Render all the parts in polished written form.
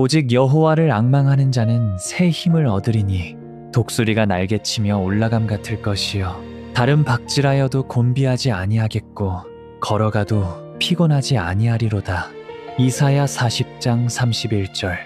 오직 여호와를 앙망하는 자는 새 힘을 얻으리니 독수리가 날개치며 올라감 같을 것이요 다른 박질하여도 곤비하지 아니하겠고 걸어가도 피곤하지 아니하리로다. 이사야 40장 31절.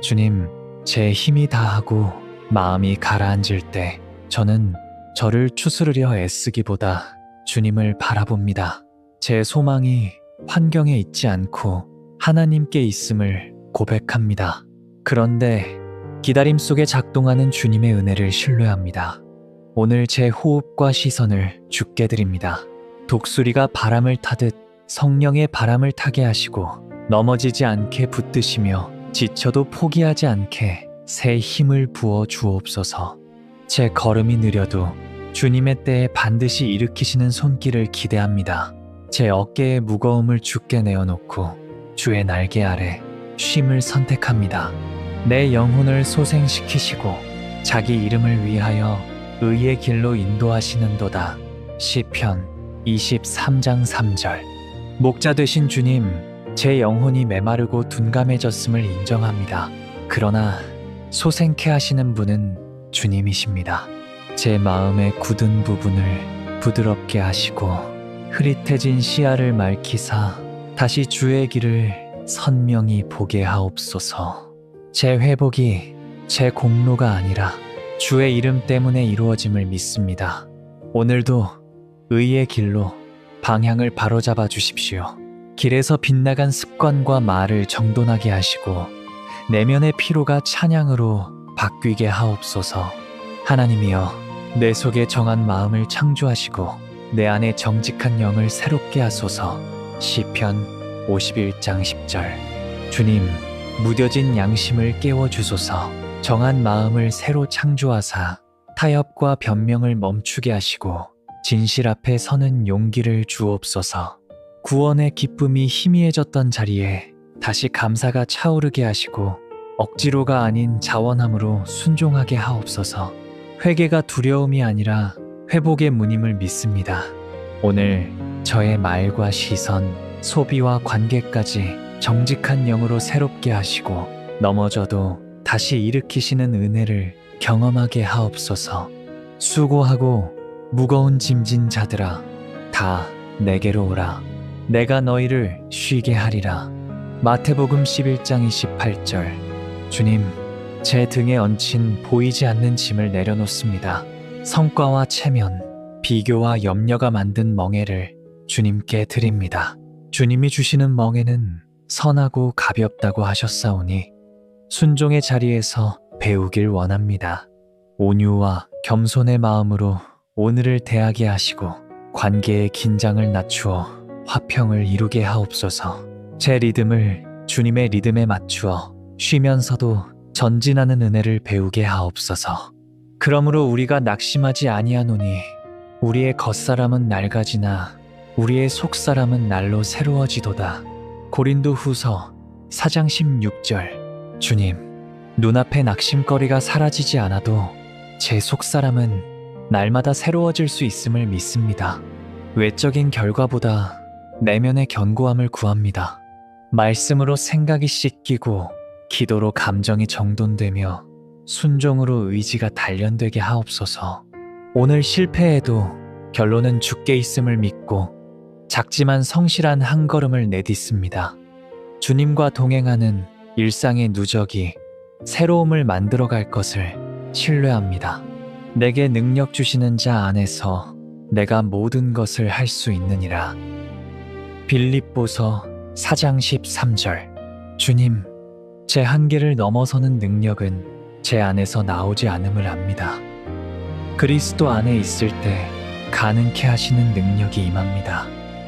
주님, 제 힘이 다하고 마음이 가라앉을 때 저는 저를 추스르려 애쓰기보다 주님을 바라봅니다. 제 소망이 환경에 있지 않고 하나님께 있음을 고백합니다. 그런데 기다림 속에 작동하는 주님의 은혜를 신뢰합니다. 오늘 제 호흡과 시선을 주께 드립니다. 독수리가 바람을 타듯 성령의 바람을 타게 하시고 넘어지지 않게 붙드시며 지쳐도 포기하지 않게 새 힘을 부어 주옵소서. 제 걸음이 느려도 주님의 때에 반드시 일으키시는 손길을 기대합니다. 제 어깨의 무거움을 주께 내어놓고 주의 날개 아래 쉼을 선택합니다. 내 영혼을 소생시키시고 자기 이름을 위하여 의의 길로 인도하시는도다. 시편 23장 3절. 목자 되신 주님, 제 영혼이 메마르고 둔감해졌음을 인정합니다. 그러나 소생케 하시는 분은 주님이십니다. 제 마음의 굳은 부분을 부드럽게 하시고 흐릿해진 시야를 맑히사 다시 주의 길을 선명히 보게 하옵소서. 제 회복이 제 공로가 아니라 주의 이름 때문에 이루어짐을 믿습니다. 오늘도 의의 길로 방향을 바로잡아 주십시오. 길에서 빗나간 습관과 말을 정돈하게 하시고 내면의 피로가 찬양으로 바뀌게 하옵소서. 하나님이여, 내 속에 정한 마음을 창조하시고 내 안에 정직한 영을 새롭게 하소서. 시편 51장 10절. 주님, 무뎌진 양심을 깨워주소서. 정한 마음을 새로 창조하사 타협과 변명을 멈추게 하시고 진실 앞에 서는 용기를 주옵소서. 구원의 기쁨이 희미해졌던 자리에 다시 감사가 차오르게 하시고 억지로가 아닌 자원함으로 순종하게 하옵소서. 회개가 두려움이 아니라 회복의 문임을 믿습니다. 오늘 저의 말과 시선, 소비와 관계까지 정직한 영으로 새롭게 하시고 넘어져도 다시 일으키시는 은혜를 경험하게 하옵소서. 수고하고 무거운 짐진 자들아, 다 내게로 오라. 내가 너희를 쉬게 하리라. 마태복음 11장 28절. 주님, 제 등에 얹힌 보이지 않는 짐을 내려놓습니다. 성과와 체면, 비교와 염려가 만든 멍에를 주님께 드립니다. 주님이 주시는 멍에는 선하고 가볍다고 하셨사오니 순종의 자리에서 배우길 원합니다. 온유와 겸손의 마음으로 오늘을 대하게 하시고 관계의 긴장을 낮추어 화평을 이루게 하옵소서. 제 리듬을 주님의 리듬에 맞추어 쉬면서도 전진하는 은혜를 배우게 하옵소서. 그러므로 우리가 낙심하지 아니하노니 우리의 겉사람은 낡아지나 우리의 속사람은 날로 새로워지도다. 고린도 후서 4장 16절. 주님, 눈앞에 낙심거리가 사라지지 않아도 제 속사람은 날마다 새로워질 수 있음을 믿습니다. 외적인 결과보다 내면의 견고함을 구합니다. 말씀으로 생각이 씻기고 기도로 감정이 정돈되며 순종으로 의지가 단련되게 하옵소서. 오늘 실패해도 결론은 주께 있음을 믿고 작지만 성실한 한 걸음을 내딛습니다. 주님과 동행하는 일상의 누적이 새로움을 만들어갈 것을 신뢰합니다. 내게 능력 주시는 자 안에서 내가 모든 것을 할 수 있느니라. 빌립보서 4장 13절. 주님, 제 한계를 넘어서는 능력은 제 안에서 나오지 않음을 압니다. 그리스도 안에 있을 때 가능케 하시는 능력이 임합니다.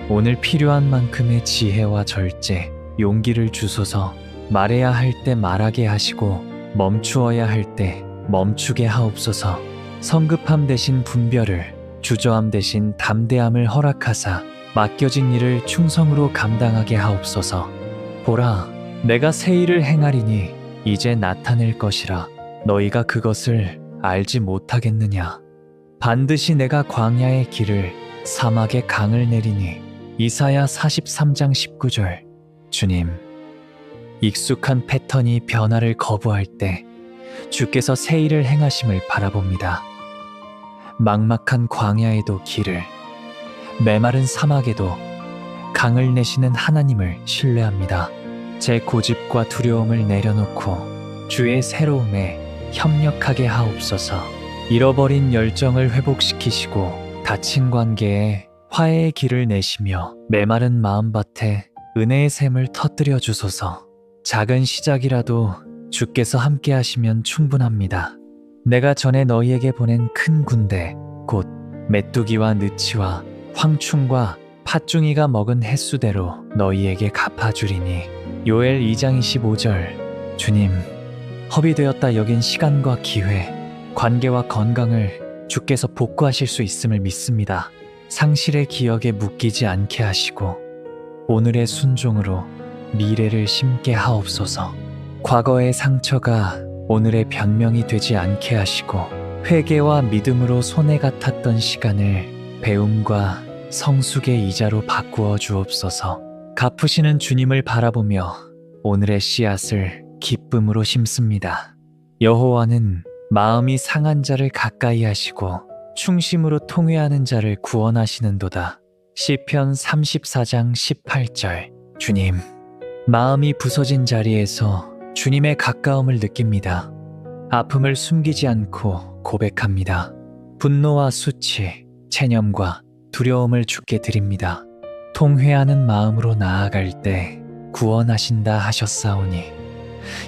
오늘 필요한 만큼의 지혜와 절제, 용기를 주소서. 말해야 할 때 말하게 하시고 멈추어야 할 때 멈추게 하옵소서. 성급함 대신 분별을, 주저함 대신 담대함을 허락하사 맡겨진 일을 충성으로 감당하게 하옵소서. 보라, 내가 새 일을 행하리니 이제 나타낼 것이라. 너희가 그것을 알지 못하겠느냐. 반드시 내가 광야의 길을 사막의 강을 내리니. 이사야 43장 19절. 주님, 익숙한 패턴이 변화를 거부할 때 주께서 새 일을 행하심을 바라봅니다. 막막한 광야에도 길을, 메마른 사막에도 강을 내시는 하나님을 신뢰합니다. 제 고집과 두려움을 내려놓고 주의 새로움에 협력하게 하옵소서. 잃어버린 열정을 회복시키시고 다친 관계에 화해의 길을 내시며 메마른 마음밭에 은혜의 샘을 터뜨려 주소서. 작은 시작이라도 주께서 함께 하시면 충분합니다. 내가 전에 너희에게 보낸 큰 군대, 곧 메뚜기와 느치와 황충과 팥중이가 먹은 횟수대로 너희에게 갚아주리니. 요엘 2장 25절. 주님, 허비되었다 여긴 시간과 기회, 관계와 건강을 주께서 복구하실 수 있음을 믿습니다. 상실의 기억에 묶이지 않게 하시고 오늘의 순종으로 미래를 심게 하옵소서. 과거의 상처가 오늘의 변명이 되지 않게 하시고 회개와 믿음으로 손해 같았던 시간을 배움과 성숙의 이자로 바꾸어 주옵소서. 갚으시는 주님을 바라보며 오늘의 씨앗을 기쁨으로 심습니다. 여호와는 마음이 상한 자를 가까이 하시고 충심으로 통회하는 자를 구원하시는도다. 시편 34장 18절. 주님, 마음이 부서진 자리에서 주님의 가까움을 느낍니다. 아픔을 숨기지 않고 고백합니다. 분노와 수치, 체념과 두려움을 주께 드립니다. 통회하는 마음으로 나아갈 때 구원하신다 하셨사오니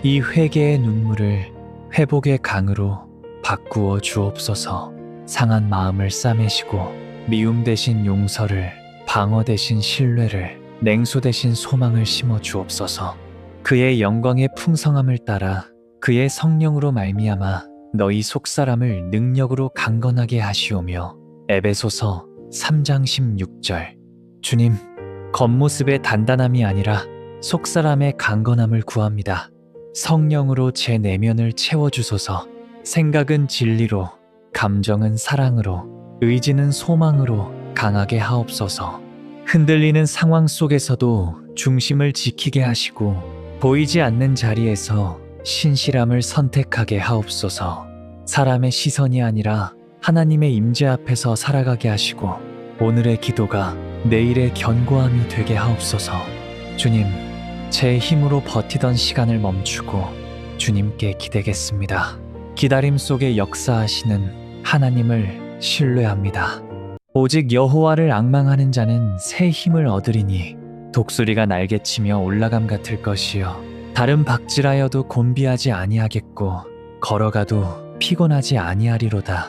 이 회개의 눈물을 회복의 강으로 바꾸어 주옵소서. 상한 마음을 싸매시고 미움 대신 용서를, 방어 대신 신뢰를, 냉소 대신 소망을 심어 주옵소서. 그의 영광의 풍성함을 따라 그의 성령으로 말미암아 너희 속사람을 능력으로 강건하게 하시오며. 에베소서 3장 16절. 주님, 겉모습의 단단함이 아니라 속사람의 강건함을 구합니다. 성령으로 제 내면을 채워주소서. 생각은 진리로, 감정은 사랑으로, 의지는 소망으로 강하게 하옵소서. 흔들리는 상황 속에서도 중심을 지키게 하시고 보이지 않는 자리에서 신실함을 선택하게 하옵소서. 사람의 시선이 아니라 하나님의 임재 앞에서 살아가게 하시고 오늘의 기도가 내일의 견고함이 되게 하옵소서. 주님, 제 힘으로 버티던 시간을 멈추고 주님께 기대겠습니다. 기다림 속에 역사하시는 하나님을 신뢰합니다. 오직 여호와를 앙망하는 자는 새 힘을 얻으리니 독수리가 날개치며 올라감 같을 것이요 다른 박질하여도 곤비하지 아니하겠고 걸어가도 피곤하지 아니하리로다.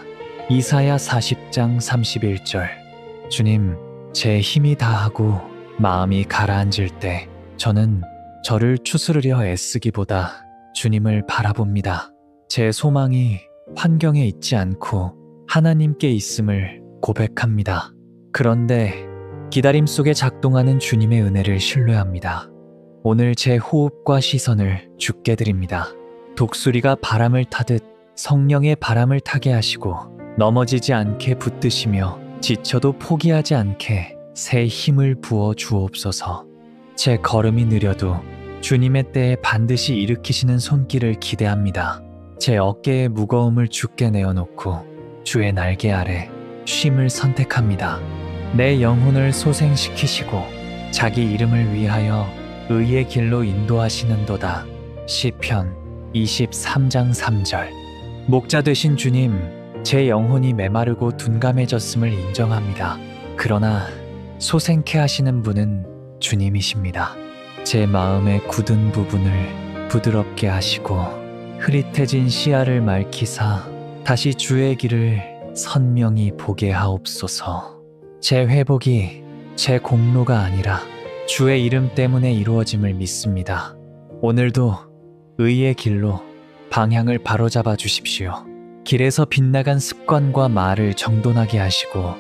이사야 40장 31절. 주님, 제 힘이 다하고 마음이 가라앉을 때 저는 저를 추스르려 애쓰기보다 주님을 바라봅니다. 제 소망이 환경에 있지 않고 하나님께 있음을 고백합니다. 그런데 기다림 속에 작동하는 주님의 은혜를 신뢰합니다. 오늘 제 호흡과 시선을 주께 드립니다. 독수리가 바람을 타듯 성령의 바람을 타게 하시고 넘어지지 않게 붙드시며 지쳐도 포기하지 않게 새 힘을 부어 주옵소서. 제 걸음이 느려도 주님의 때에 반드시 일으키시는 손길을 기대합니다. 제 어깨의 무거움을 주께 내어놓고 주의 날개 아래 쉼을 선택합니다. 내 영혼을 소생시키시고 자기 이름을 위하여 의의 길로 인도하시는도다. 시편 23장 3절. 목자 되신 주님, 제 영혼이 메마르고 둔감해졌음을 인정합니다. 그러나 소생케 하시는 분은 주님이십니다. 제 마음의 굳은 부분을 부드럽게 하시고 흐릿해진 시야를 맑히사 다시 주의 길을 선명히 보게 하옵소서. 제 회복이 제 공로가 아니라 주의 이름 때문에 이루어짐을 믿습니다. 오늘도 의의 길로 방향을 바로잡아 주십시오. 길에서 빗나간 습관과 말을 정돈하게 하시고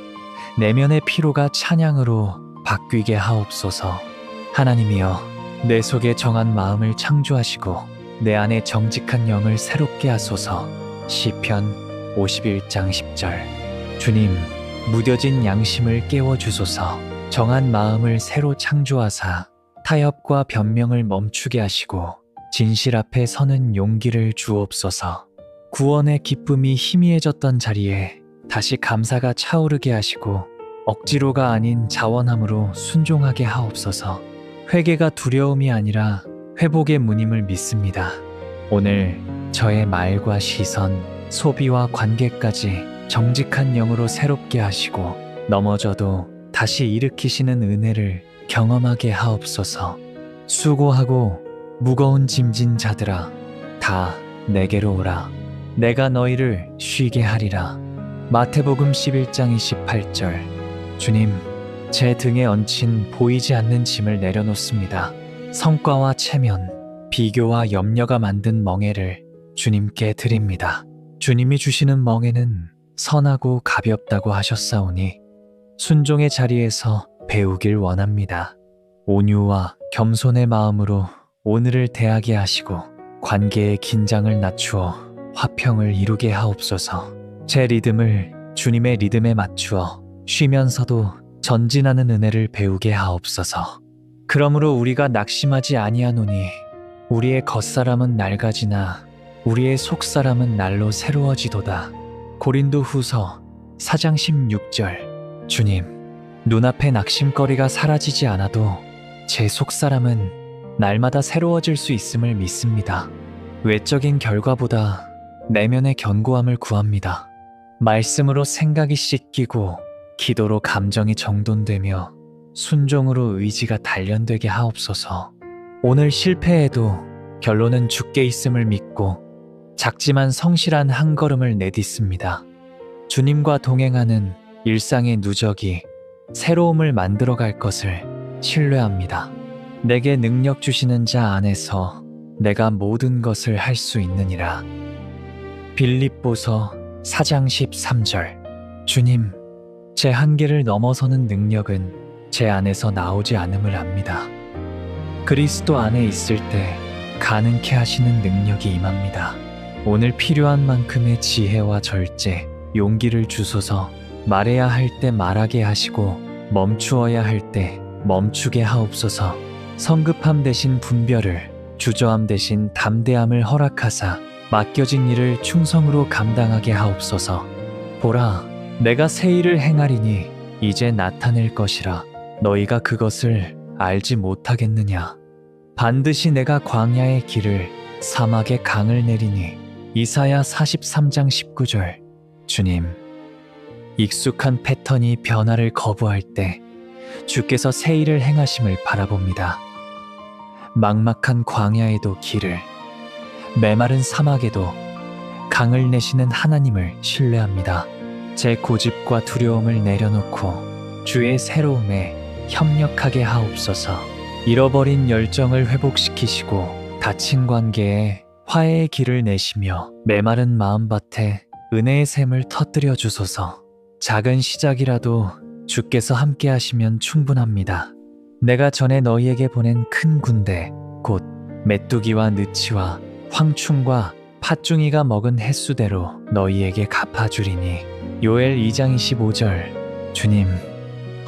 내면의 피로가 찬양으로 바뀌게 하옵소서. 하나님이여, 내 속에 정한 마음을 창조하시고 내 안에 정직한 영을 새롭게 하소서. 시편 51장 10절. 주님, 무뎌진 양심을 깨워주소서. 정한 마음을 새로 창조하사 타협과 변명을 멈추게 하시고 진실 앞에 서는 용기를 주옵소서. 구원의 기쁨이 희미해졌던 자리에 다시 감사가 차오르게 하시고 억지로가 아닌 자원함으로 순종하게 하옵소서. 회개가 두려움이 아니라 회복의 문임을 믿습니다. 오늘 저의 말과 시선, 소비와 관계까지 정직한 영으로 새롭게 하시고 넘어져도 다시 일으키시는 은혜를 경험하게 하옵소서. 수고하고 무거운 짐진 자들아, 다 내게로 오라. 내가 너희를 쉬게 하리라. 마태복음 11장 28절. 주님, 제 등에 얹힌 보이지 않는 짐을 내려놓습니다. 성과와 체면, 비교와 염려가 만든 멍에를 주님께 드립니다. 주님이 주시는 멍에는 선하고 가볍다고 하셨사오니 순종의 자리에서 배우길 원합니다. 온유와 겸손의 마음으로 오늘을 대하게 하시고 관계의 긴장을 낮추어 화평을 이루게 하옵소서. 제 리듬을 주님의 리듬에 맞추어 쉬면서도 전진하는 은혜를 배우게 하옵소서. 그러므로 우리가 낙심하지 아니하노니 우리의 겉사람은 낡아지나 우리의 속사람은 날로 새로워지도다. 고린도 후서 4장 16절. 주님, 눈앞에 낙심거리가 사라지지 않아도 제 속사람은 날마다 새로워질 수 있음을 믿습니다. 외적인 결과보다 내면의 견고함을 구합니다. 말씀으로 생각이 씻기고 기도로 감정이 정돈되며 순종으로 의지가 단련되게 하옵소서. 오늘 실패해도 결론은 주께 있음을 믿고 작지만 성실한 한 걸음을 내딛습니다. 주님과 동행하는 일상의 누적이 새로움을 만들어갈 것을 신뢰합니다. 내게 능력 주시는 자 안에서 내가 모든 것을 할 수 있느니라. 빌립보서 4장 13절. 주님, 제 한계를 넘어서는 능력은 제 안에서 나오지 않음을 압니다. 그리스도 안에 있을 때 가능케 하시는 능력이 임합니다. 오늘 필요한 만큼의 지혜와 절제, 용기를 주소서. 말해야 할 때 말하게 하시고 멈추어야 할 때 멈추게 하옵소서. 성급함 대신 분별을, 주저함 대신 담대함을 허락하사 맡겨진 일을 충성으로 감당하게 하옵소서. 보라, 내가 새 일을 행하리니 이제 나타낼 것이라. 너희가 그것을 알지 못하겠느냐. 반드시 내가 광야의 길을 사막의 강을 내리니. 이사야 43장 19절. 주님, 익숙한 패턴이 변화를 거부할 때 주께서 새 일을 행하심을 바라봅니다. 막막한 광야에도 길을, 메마른 사막에도 강을 내시는 하나님을 신뢰합니다. 제 고집과 두려움을 내려놓고 주의 새로움에 협력하게 하옵소서. 잃어버린 열정을 회복시키시고 다친 관계에 화해의 길을 내시며 메마른 마음밭에 은혜의 샘을 터뜨려 주소서. 작은 시작이라도 주께서 함께 하시면 충분합니다. 내가 전에 너희에게 보낸 큰 군대, 곧 메뚜기와 느치와 황충과 팥중이가 먹은 횟수대로 너희에게 갚아주리니. 요엘 2장 25절. 주님,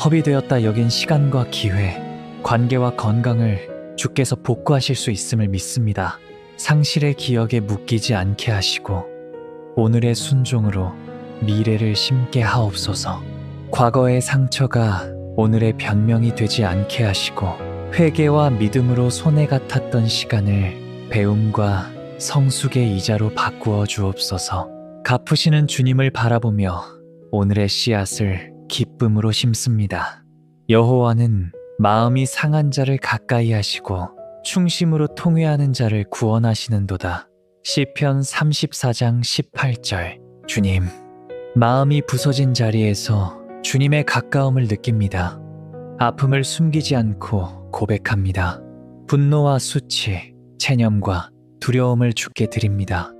허비되었다 여긴 시간과 기회, 관계와 건강을 주께서 복구하실 수 있음을 믿습니다. 상실의 기억에 묶이지 않게 하시고 오늘의 순종으로 미래를 심게 하옵소서. 과거의 상처가 오늘의 변명이 되지 않게 하시고 회개와 믿음으로 손해 같았던 시간을 배움과 성숙의 이자로 바꾸어 주옵소서. 갚으시는 주님을 바라보며 오늘의 씨앗을 기쁨으로 심습니다. 여호와는 마음이 상한 자를 가까이 하시고 충심으로 통회하는 자를 구원하시는도다. 시편 34장 18절. 주님, 마음이 부서진 자리에서 주님의 가까움을 느낍니다. 아픔을 숨기지 않고 고백합니다. 분노와 수치, 체념과 두려움을 주께 드립니다.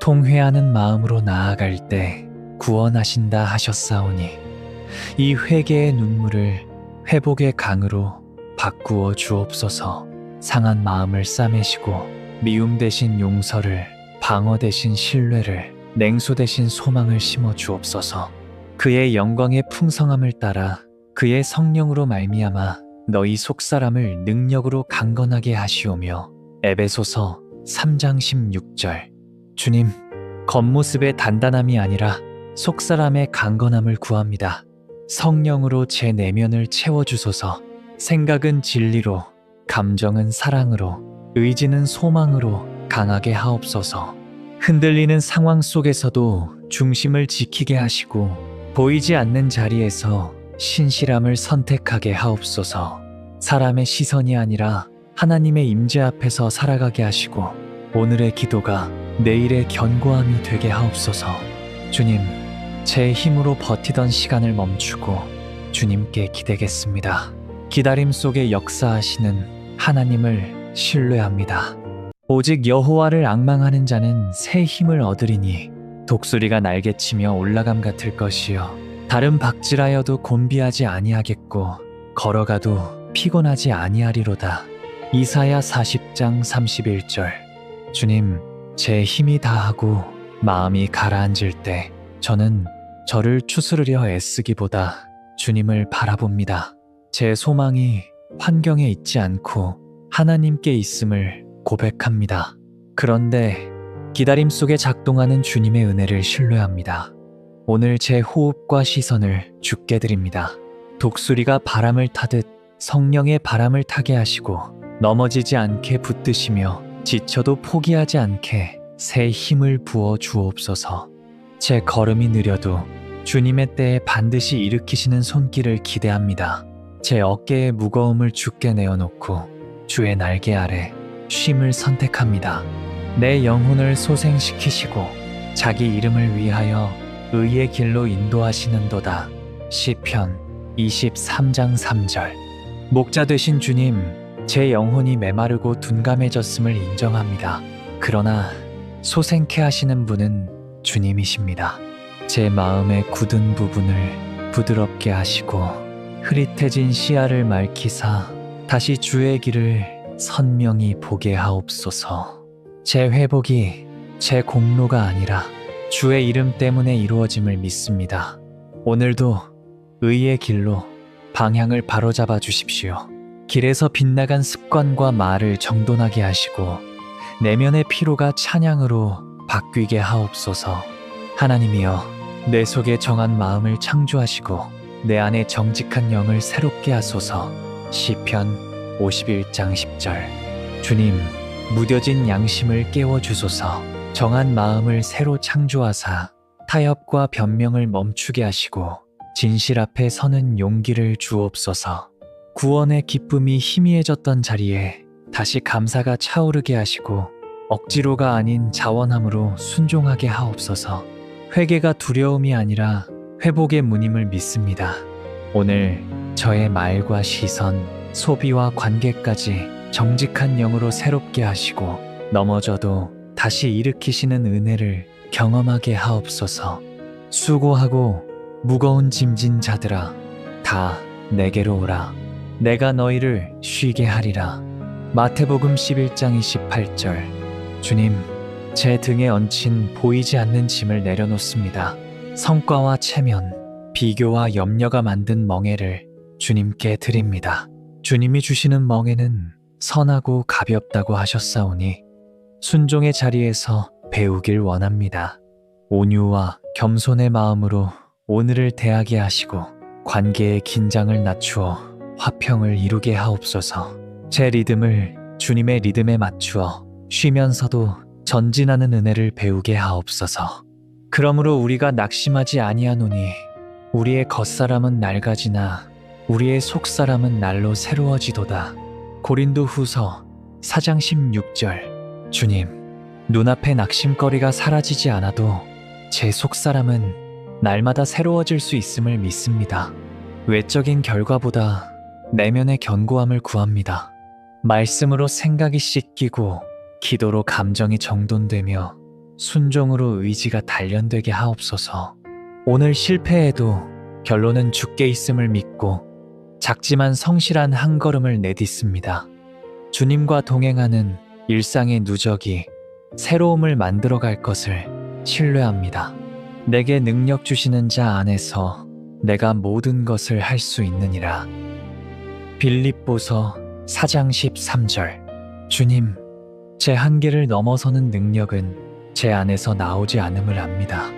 통회하는 마음으로 나아갈 때 구원하신다 하셨사오니 이 회개의 눈물을 회복의 강으로 바꾸어 주옵소서. 상한 마음을 싸매시고 미움 대신 용서를, 방어 대신 신뢰를, 냉소 대신 소망을 심어 주옵소서. 그의 영광의 풍성함을 따라 그의 성령으로 말미암아 너희 속사람을 능력으로 강건하게 하시오며. 에베소서 3장 16절. 주님, 겉모습의 단단함이 아니라 속사람의 강건함을 구합니다. 성령으로 제 내면을 채워주소서. 생각은 진리로, 감정은 사랑으로, 의지는 소망으로 강하게 하옵소서. 흔들리는 상황 속에서도 중심을 지키게 하시고 보이지 않는 자리에서 신실함을 선택하게 하옵소서. 사람의 시선이 아니라 하나님의 임재 앞에서 살아가게 하시고 오늘의 기도가 내일의 견고함이 되게 하옵소서. 주님, 제 힘으로 버티던 시간을 멈추고 주님께 기대겠습니다. 기다림 속에 역사하시는 하나님을 신뢰합니다. 오직 여호와를 앙망하는 자는 새 힘을 얻으리니 독수리가 날개치며 올라감 같을 것이요 다른 박질하여도 곤비하지 아니하겠고 걸어가도 피곤하지 아니하리로다. 이사야 40장 31절. 주님, 제 힘이 다하고 마음이 가라앉을 때 저는 저를 추스르려 애쓰기보다 주님을 바라봅니다. 제 소망이 환경에 있지 않고 하나님께 있음을 고백합니다. 그런데 기다림 속에 작동하는 주님의 은혜를 신뢰합니다. 오늘 제 호흡과 시선을 주께 드립니다. 독수리가 바람을 타듯 성령의 바람을 타게 하시고 넘어지지 않게 붙드시며 지쳐도 포기하지 않게 새 힘을 부어 주옵소서. 제 걸음이 느려도 주님의 때에 반드시 일으키시는 손길을 기대합니다. 제 어깨의 무거움을 주께 내어놓고 주의 날개 아래 쉼을 선택합니다. 내 영혼을 소생시키시고 자기 이름을 위하여 의의 길로 인도하시는도다. 시편 23장 3절. 목자 되신 주님, 제 영혼이 메마르고 둔감해졌음을 인정합니다. 그러나 소생케 하시는 분은 주님이십니다. 제 마음의 굳은 부분을 부드럽게 하시고 흐릿해진 시야를 맑히사 다시 주의 길을 선명히 보게 하옵소서. 제 회복이 제 공로가 아니라 주의 이름 때문에 이루어짐을 믿습니다. 오늘도 의의 길로 방향을 바로잡아 주십시오. 길에서 빗나간 습관과 말을 정돈하게 하시고 내면의 피로가 찬양으로 바뀌게 하옵소서. 하나님이여, 내 속에 정한 마음을 창조하시고 내 안에 정직한 영을 새롭게 하소서. 시편 51장 10절. 주님, 무뎌진 양심을 깨워주소서. 정한 마음을 새로 창조하사 타협과 변명을 멈추게 하시고 진실 앞에 서는 용기를 주옵소서. 구원의 기쁨이 희미해졌던 자리에 다시 감사가 차오르게 하시고 억지로가 아닌 자원함으로 순종하게 하옵소서. 회개가 두려움이 아니라 회복의 문임을 믿습니다. 오늘 저의 말과 시선, 소비와 관계까지 정직한 영으로 새롭게 하시고 넘어져도 다시 일으키시는 은혜를 경험하게 하옵소서. 수고하고 무거운 짐진 자들아, 다 내게로 오라. 내가 너희를 쉬게 하리라. 마태복음 11장 28절. 주님, 제 등에 얹힌 보이지 않는 짐을 내려놓습니다. 성과와 체면, 비교와 염려가 만든 멍에를 주님께 드립니다. 주님이 주시는 멍에는 선하고 가볍다고 하셨사오니 순종의 자리에서 배우길 원합니다. 온유와 겸손의 마음으로 오늘을 대하게 하시고 관계의 긴장을 낮추어 화평을 이루게 하옵소서. 제 리듬을 주님의 리듬에 맞추어 쉬면서도 전진하는 은혜를 배우게 하옵소서. 그러므로 우리가 낙심하지 아니하노니 우리의 겉사람은 낡아지나 우리의 속사람은 날로 새로워지도다. 고린도후서 4장 16절. 주님, 눈앞의 낙심거리가 사라지지 않아도 제 속사람은 날마다 새로워질 수 있음을 믿습니다. 외적인 결과보다 내면의 견고함을 구합니다. 말씀으로 생각이 씻기고 기도로 감정이 정돈되며 순종으로 의지가 단련되게 하옵소서. 오늘 실패해도 결론은 주께 있음을 믿고 작지만 성실한 한 걸음을 내딛습니다. 주님과 동행하는 일상의 누적이 새로움을 만들어갈 것을 신뢰합니다. 내게 능력 주시는 자 안에서 내가 모든 것을 할 수 있느니라. 빌립보서 4장 13절. 주님, 제 한계를 넘어서는 능력은 제 안에서 나오지 않음을 압니다.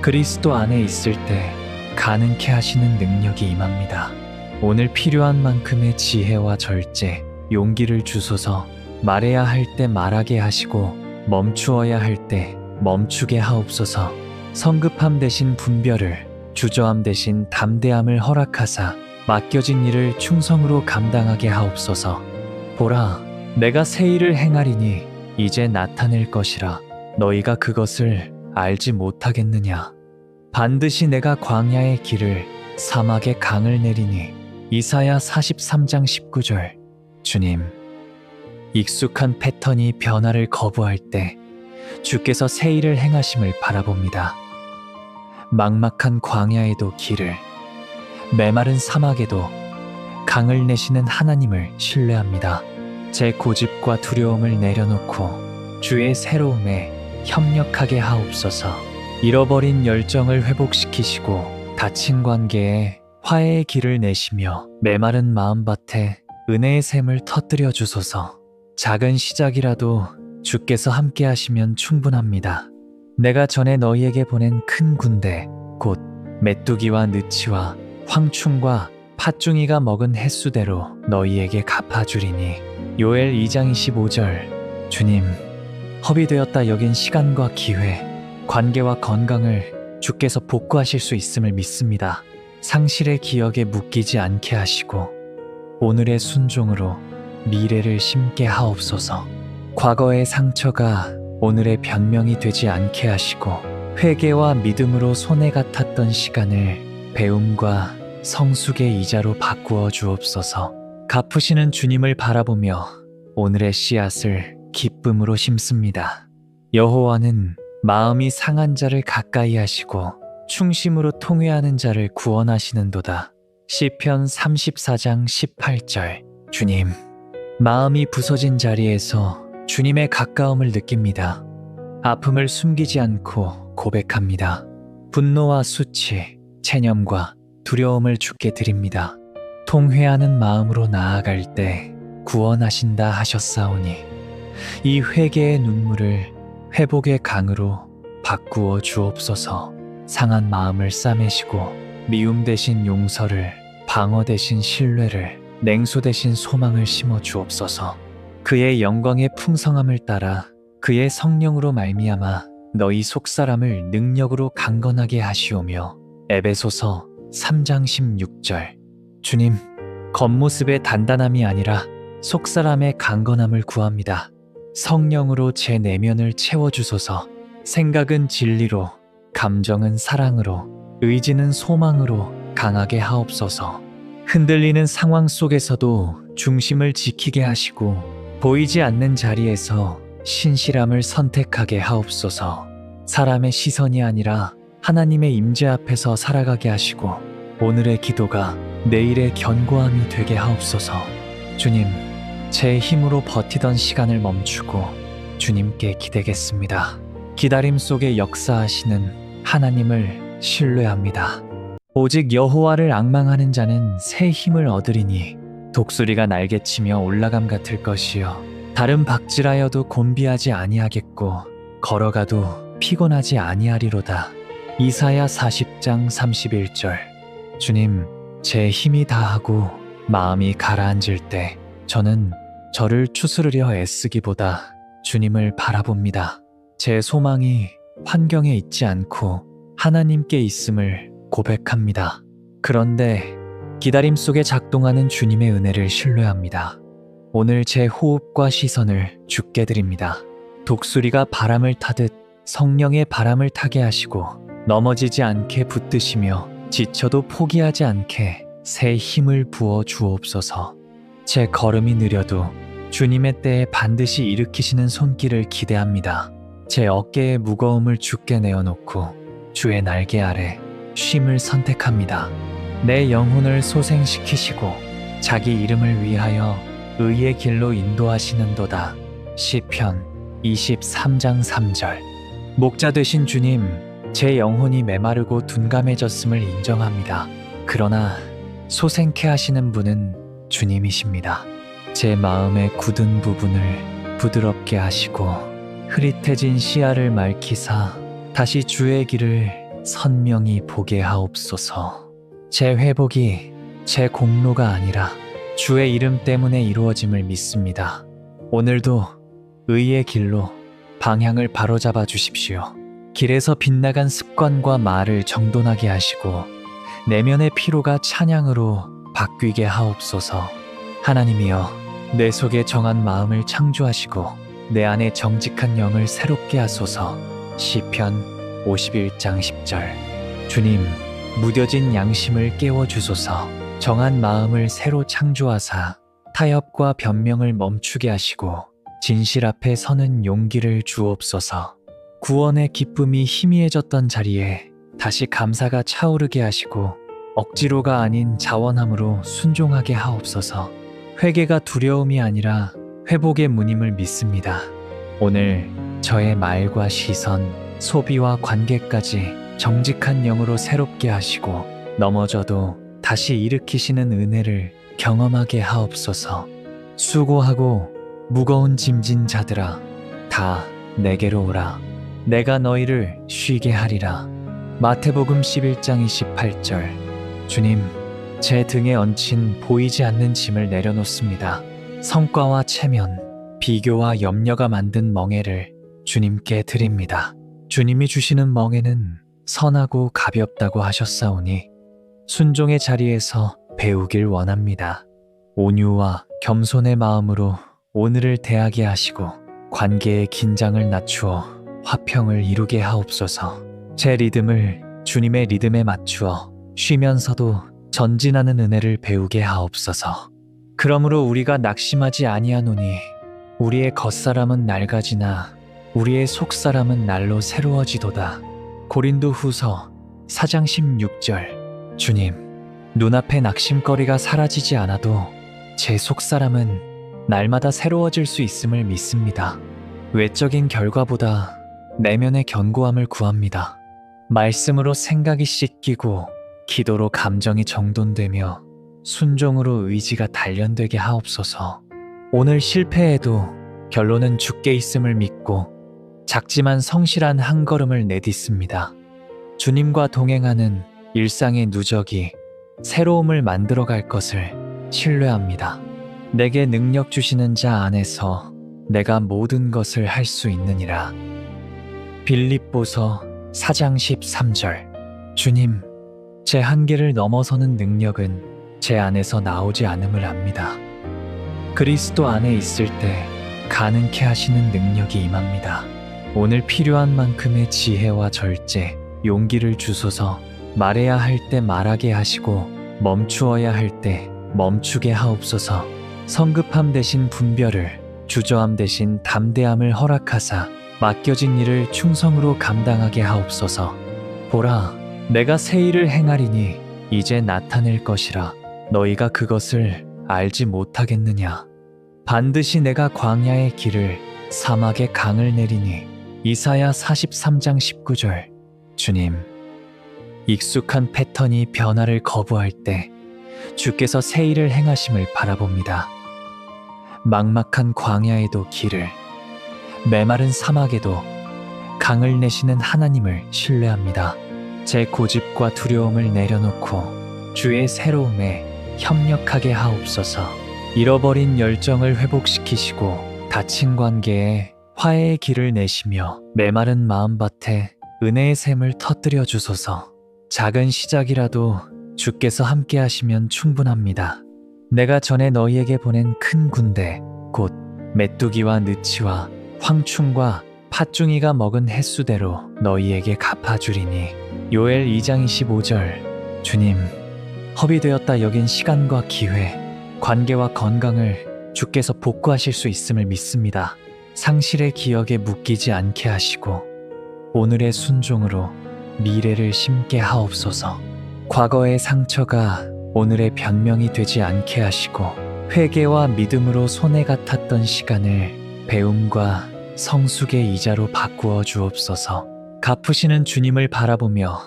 그리스도 안에 있을 때 가능케 하시는 능력이 임합니다. 오늘 필요한 만큼의 지혜와 절제, 용기를 주소서. 말해야 할 때 말하게 하시고 멈추어야 할 때 멈추게 하옵소서. 성급함 대신 분별을, 주저함 대신 담대함을 허락하사 맡겨진 일을 충성으로 감당하게 하옵소서. 보라, 내가 새 일을 행하리니 이제 나타낼 것이라. 너희가 그것을 알지 못하겠느냐. 반드시 내가 광야의 길을, 사막의 강을 내리니. 이사야 43장 19절. 주님, 익숙한 패턴이 변화를 거부할 때 주께서 새 일을 행하심을 바라봅니다. 막막한 광야에도 길을, 메마른 사막에도 강을 내시는 하나님을 신뢰합니다. 제 고집과 두려움을 내려놓고 주의 새로움에 협력하게 하옵소서. 잃어버린 열정을 회복시키시고 다친 관계에 화해의 길을 내시며 메마른 마음밭에 은혜의 샘을 터뜨려 주소서. 작은 시작이라도 주께서 함께 하시면 충분합니다. 내가 전에 너희에게 보낸 큰 군대, 곧 메뚜기와 느치와 황충과 팥중이가 먹은 횟수대로 너희에게 갚아주리니. 요엘 2장 25절. 주님, 허비되었다 여긴 시간과 기회, 관계와 건강을 주께서 복구하실 수 있음을 믿습니다. 상실의 기억에 묶이지 않게 하시고 오늘의 순종으로 미래를 심게 하옵소서. 과거의 상처가 오늘의 변명이 되지 않게 하시고 회개와 믿음으로 손해가 탔던 시간을 배움과 성숙의 이자로 바꾸어 주옵소서. 갚으시는 주님을 바라보며 오늘의 씨앗을 기쁨으로 심습니다. 여호와는 마음이 상한 자를 가까이 하시고 충심으로 통회하는 자를 구원하시는도다. 시편 34장 18절. 주님, 마음이 부서진 자리에서 주님의 가까움을 느낍니다. 아픔을 숨기지 않고 고백합니다. 분노와 수치, 체념과 두려움을 주께 드립니다. 통회하는 마음으로 나아갈 때 구원하신다 하셨사오니 이 회개의 눈물을 회복의 강으로 바꾸어 주옵소서. 상한 마음을 싸매시고 미움 대신 용서를, 방어 대신 신뢰를, 냉소 대신 소망을 심어 주옵소서. 그의 영광의 풍성함을 따라 그의 성령으로 말미암아 너희 속사람을 능력으로 강건하게 하시오며. 에베소서 3장 16절. 주님, 겉모습의 단단함이 아니라 속사람의 강건함을 구합니다. 성령으로 제 내면을 채워주소서. 생각은 진리로, 감정은 사랑으로, 의지는 소망으로 강하게 하옵소서. 흔들리는 상황 속에서도 중심을 지키게 하시고 보이지 않는 자리에서 신실함을 선택하게 하옵소서. 사람의 시선이 아니라 하나님의 임재 앞에서 살아가게 하시고 오늘의 기도가 내일의 견고함이 되게 하옵소서. 주님, 제 힘으로 버티던 시간을 멈추고 주님께 기대겠습니다. 기다림 속에 역사하시는 하나님을 신뢰합니다. 오직 여호와를 앙망하는 자는 새 힘을 얻으리니 독수리가 날개치며 올라감 같을 것이요 다른 박질하여도 곤비하지 아니하겠고 걸어가도 피곤하지 아니하리로다. 이사야 40장 31절. 주님, 제 힘이 다하고 마음이 가라앉을 때 저는 저를 추스르려 애쓰기보다 주님을 바라봅니다. 제 소망이 환경에 있지 않고 하나님께 있음을 고백합니다. 그런데 기다림 속에 작동하는 주님의 은혜를 신뢰합니다. 오늘 제 호흡과 시선을 주께 드립니다. 독수리가 바람을 타듯 성령의 바람을 타게 하시고 넘어지지 않게 붙드시며 지쳐도 포기하지 않게 새 힘을 부어 주옵소서. 제 걸음이 느려도 주님의 때에 반드시 일으키시는 손길을 기대합니다. 제 어깨의 무거움을 주께 내어놓고 주의 날개 아래 쉼을 선택합니다. 내 영혼을 소생시키시고 자기 이름을 위하여 의의 길로 인도하시는도다. 시편 23장 3절. 목자 되신 주님, 제 영혼이 메마르고 둔감해졌음을 인정합니다. 그러나 소생케 하시는 분은 주님이십니다. 제 마음의 굳은 부분을 부드럽게 하시고 흐릿해진 시야를 맑히사 다시 주의 길을 선명히 보게 하옵소서. 제 회복이 제 공로가 아니라 주의 이름 때문에 이루어짐을 믿습니다. 오늘도 의의 길로 방향을 바로잡아 주십시오. 길에서 빗나간 습관과 말을 정돈하게 하시고 내면의 피로가 찬양으로 바뀌게 하옵소서. 하나님이여, 내 속에 정한 마음을 창조하시고 내 안에 정직한 영을 새롭게 하소서. 시편 51장 10절. 주님, 무뎌진 양심을 깨워주소서. 정한 마음을 새로 창조하사 타협과 변명을 멈추게 하시고 진실 앞에 서는 용기를 주옵소서. 구원의 기쁨이 희미해졌던 자리에 다시 감사가 차오르게 하시고 억지로가 아닌 자원함으로 순종하게 하옵소서. 회개가 두려움이 아니라 회복의 문임을 믿습니다. 오늘 저의 말과 시선, 소비와 관계까지 정직한 영으로 새롭게 하시고 넘어져도 다시 일으키시는 은혜를 경험하게 하옵소서. 수고하고 무거운 짐진 자들아, 다 내게로 오라. 내가 너희를 쉬게 하리라. 마태복음 11장 28절. 주님, 제 등에 얹힌 보이지 않는 짐을 내려놓습니다. 성과와 체면, 비교와 염려가 만든 멍에를 주님께 드립니다. 주님이 주시는 멍에는 선하고 가볍다고 하셨사오니 순종의 자리에서 배우길 원합니다. 온유와 겸손의 마음으로 오늘을 대하게 하시고 관계의 긴장을 낮추어 화평을 이루게 하옵소서. 제 리듬을 주님의 리듬에 맞추어 쉬면서도 전진하는 은혜를 배우게 하옵소서. 그러므로 우리가 낙심하지 아니하노니 우리의 겉사람은 낡아지나 우리의 속사람은 날로 새로워지도다. 고린도 후서 4장 16절. 주님, 눈앞의 낙심거리가 사라지지 않아도 제 속사람은 날마다 새로워질 수 있음을 믿습니다. 외적인 결과보다 내면의 견고함을 구합니다. 말씀으로 생각이 씻기고 기도로 감정이 정돈되며 순종으로 의지가 단련되게 하옵소서. 오늘 실패해도 결론은 주께 있음을 믿고 작지만 성실한 한 걸음을 내딛습니다. 주님과 동행하는 일상의 누적이 새로움을 만들어갈 것을 신뢰합니다. 내게 능력 주시는 자 안에서 내가 모든 것을 할 수 있느니라. 빌립보서 4장 13절. 주님, 제 한계를 넘어서는 능력은 제 안에서 나오지 않음을 압니다. 그리스도 안에 있을 때 가능케 하시는 능력이 임합니다. 오늘 필요한 만큼의 지혜와 절제, 용기를 주소서. 말해야 할 때 말하게 하시고 멈추어야 할 때 멈추게 하옵소서. 성급함 대신 분별을, 주저함 대신 담대함을 허락하사 맡겨진 일을 충성으로 감당하게 하옵소서. 보라, 내가 새 일을 행하리니 이제 나타낼 것이라. 너희가 그것을 알지 못하겠느냐. 반드시 내가 광야의 길을 사막의 강을 내리니. 이사야 43장 19절. 주님, 익숙한 패턴이 변화를 거부할 때 주께서 새 일을 행하심을 바라봅니다. 막막한 광야에도 길을, 메마른 사막에도 강을 내시는 하나님을 신뢰합니다. 제 고집과 두려움을 내려놓고 주의 새로움에 협력하게 하옵소서. 잃어버린 열정을 회복시키시고 다친 관계에 화해의 길을 내시며 메마른 마음밭에 은혜의 샘을 터뜨려 주소서. 작은 시작이라도 주께서 함께 하시면 충분합니다. 내가 전에 너희에게 보낸 큰 군대, 곧 메뚜기와 느치와 황충과 팥중이가 먹은 횟수대로 너희에게 갚아주리니. 요엘 2장 25절. 주님, 허비되었다 여긴 시간과 기회, 관계와 건강을 주께서 복구하실 수 있음을 믿습니다. 상실의 기억에 묶이지 않게 하시고 오늘의 순종으로 미래를 심게 하옵소서. 과거의 상처가 오늘의 변명이 되지 않게 하시고 회개와 믿음으로 손해 같았던 시간을 배움과 성숙의 이자로 바꾸어 주옵소서. 갚으시는 주님을 바라보며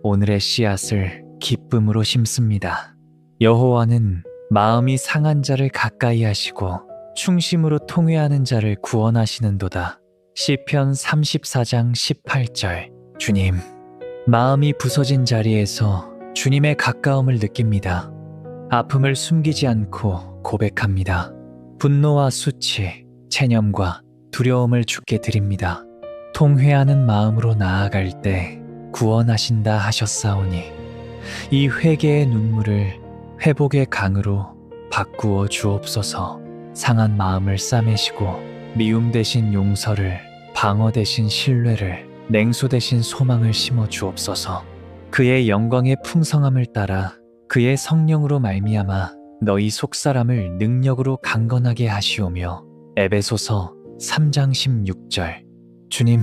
오늘의 씨앗을 기쁨으로 심습니다. 여호와는 마음이 상한 자를 가까이 하시고 충심으로 통회하는 자를 구원하시는도다. 시편 34장 18절. 주님, 마음이 부서진 자리에서 주님의 가까움을 느낍니다. 아픔을 숨기지 않고 고백합니다. 분노와 수치, 체념과 두려움을 주께 드립니다. 통회하는 마음으로 나아갈 때 구원하신다 하셨사오니 이 회개의 눈물을 회복의 강으로 바꾸어 주옵소서. 상한 마음을 싸매시고 미움 대신 용서를, 방어 대신 신뢰를, 냉소 대신 소망을 심어 주옵소서. 그의 영광의 풍성함을 따라 그의 성령으로 말미암아 너희 속사람을 능력으로 강건하게 하시오며. 에베소서 3장 16절. 주님,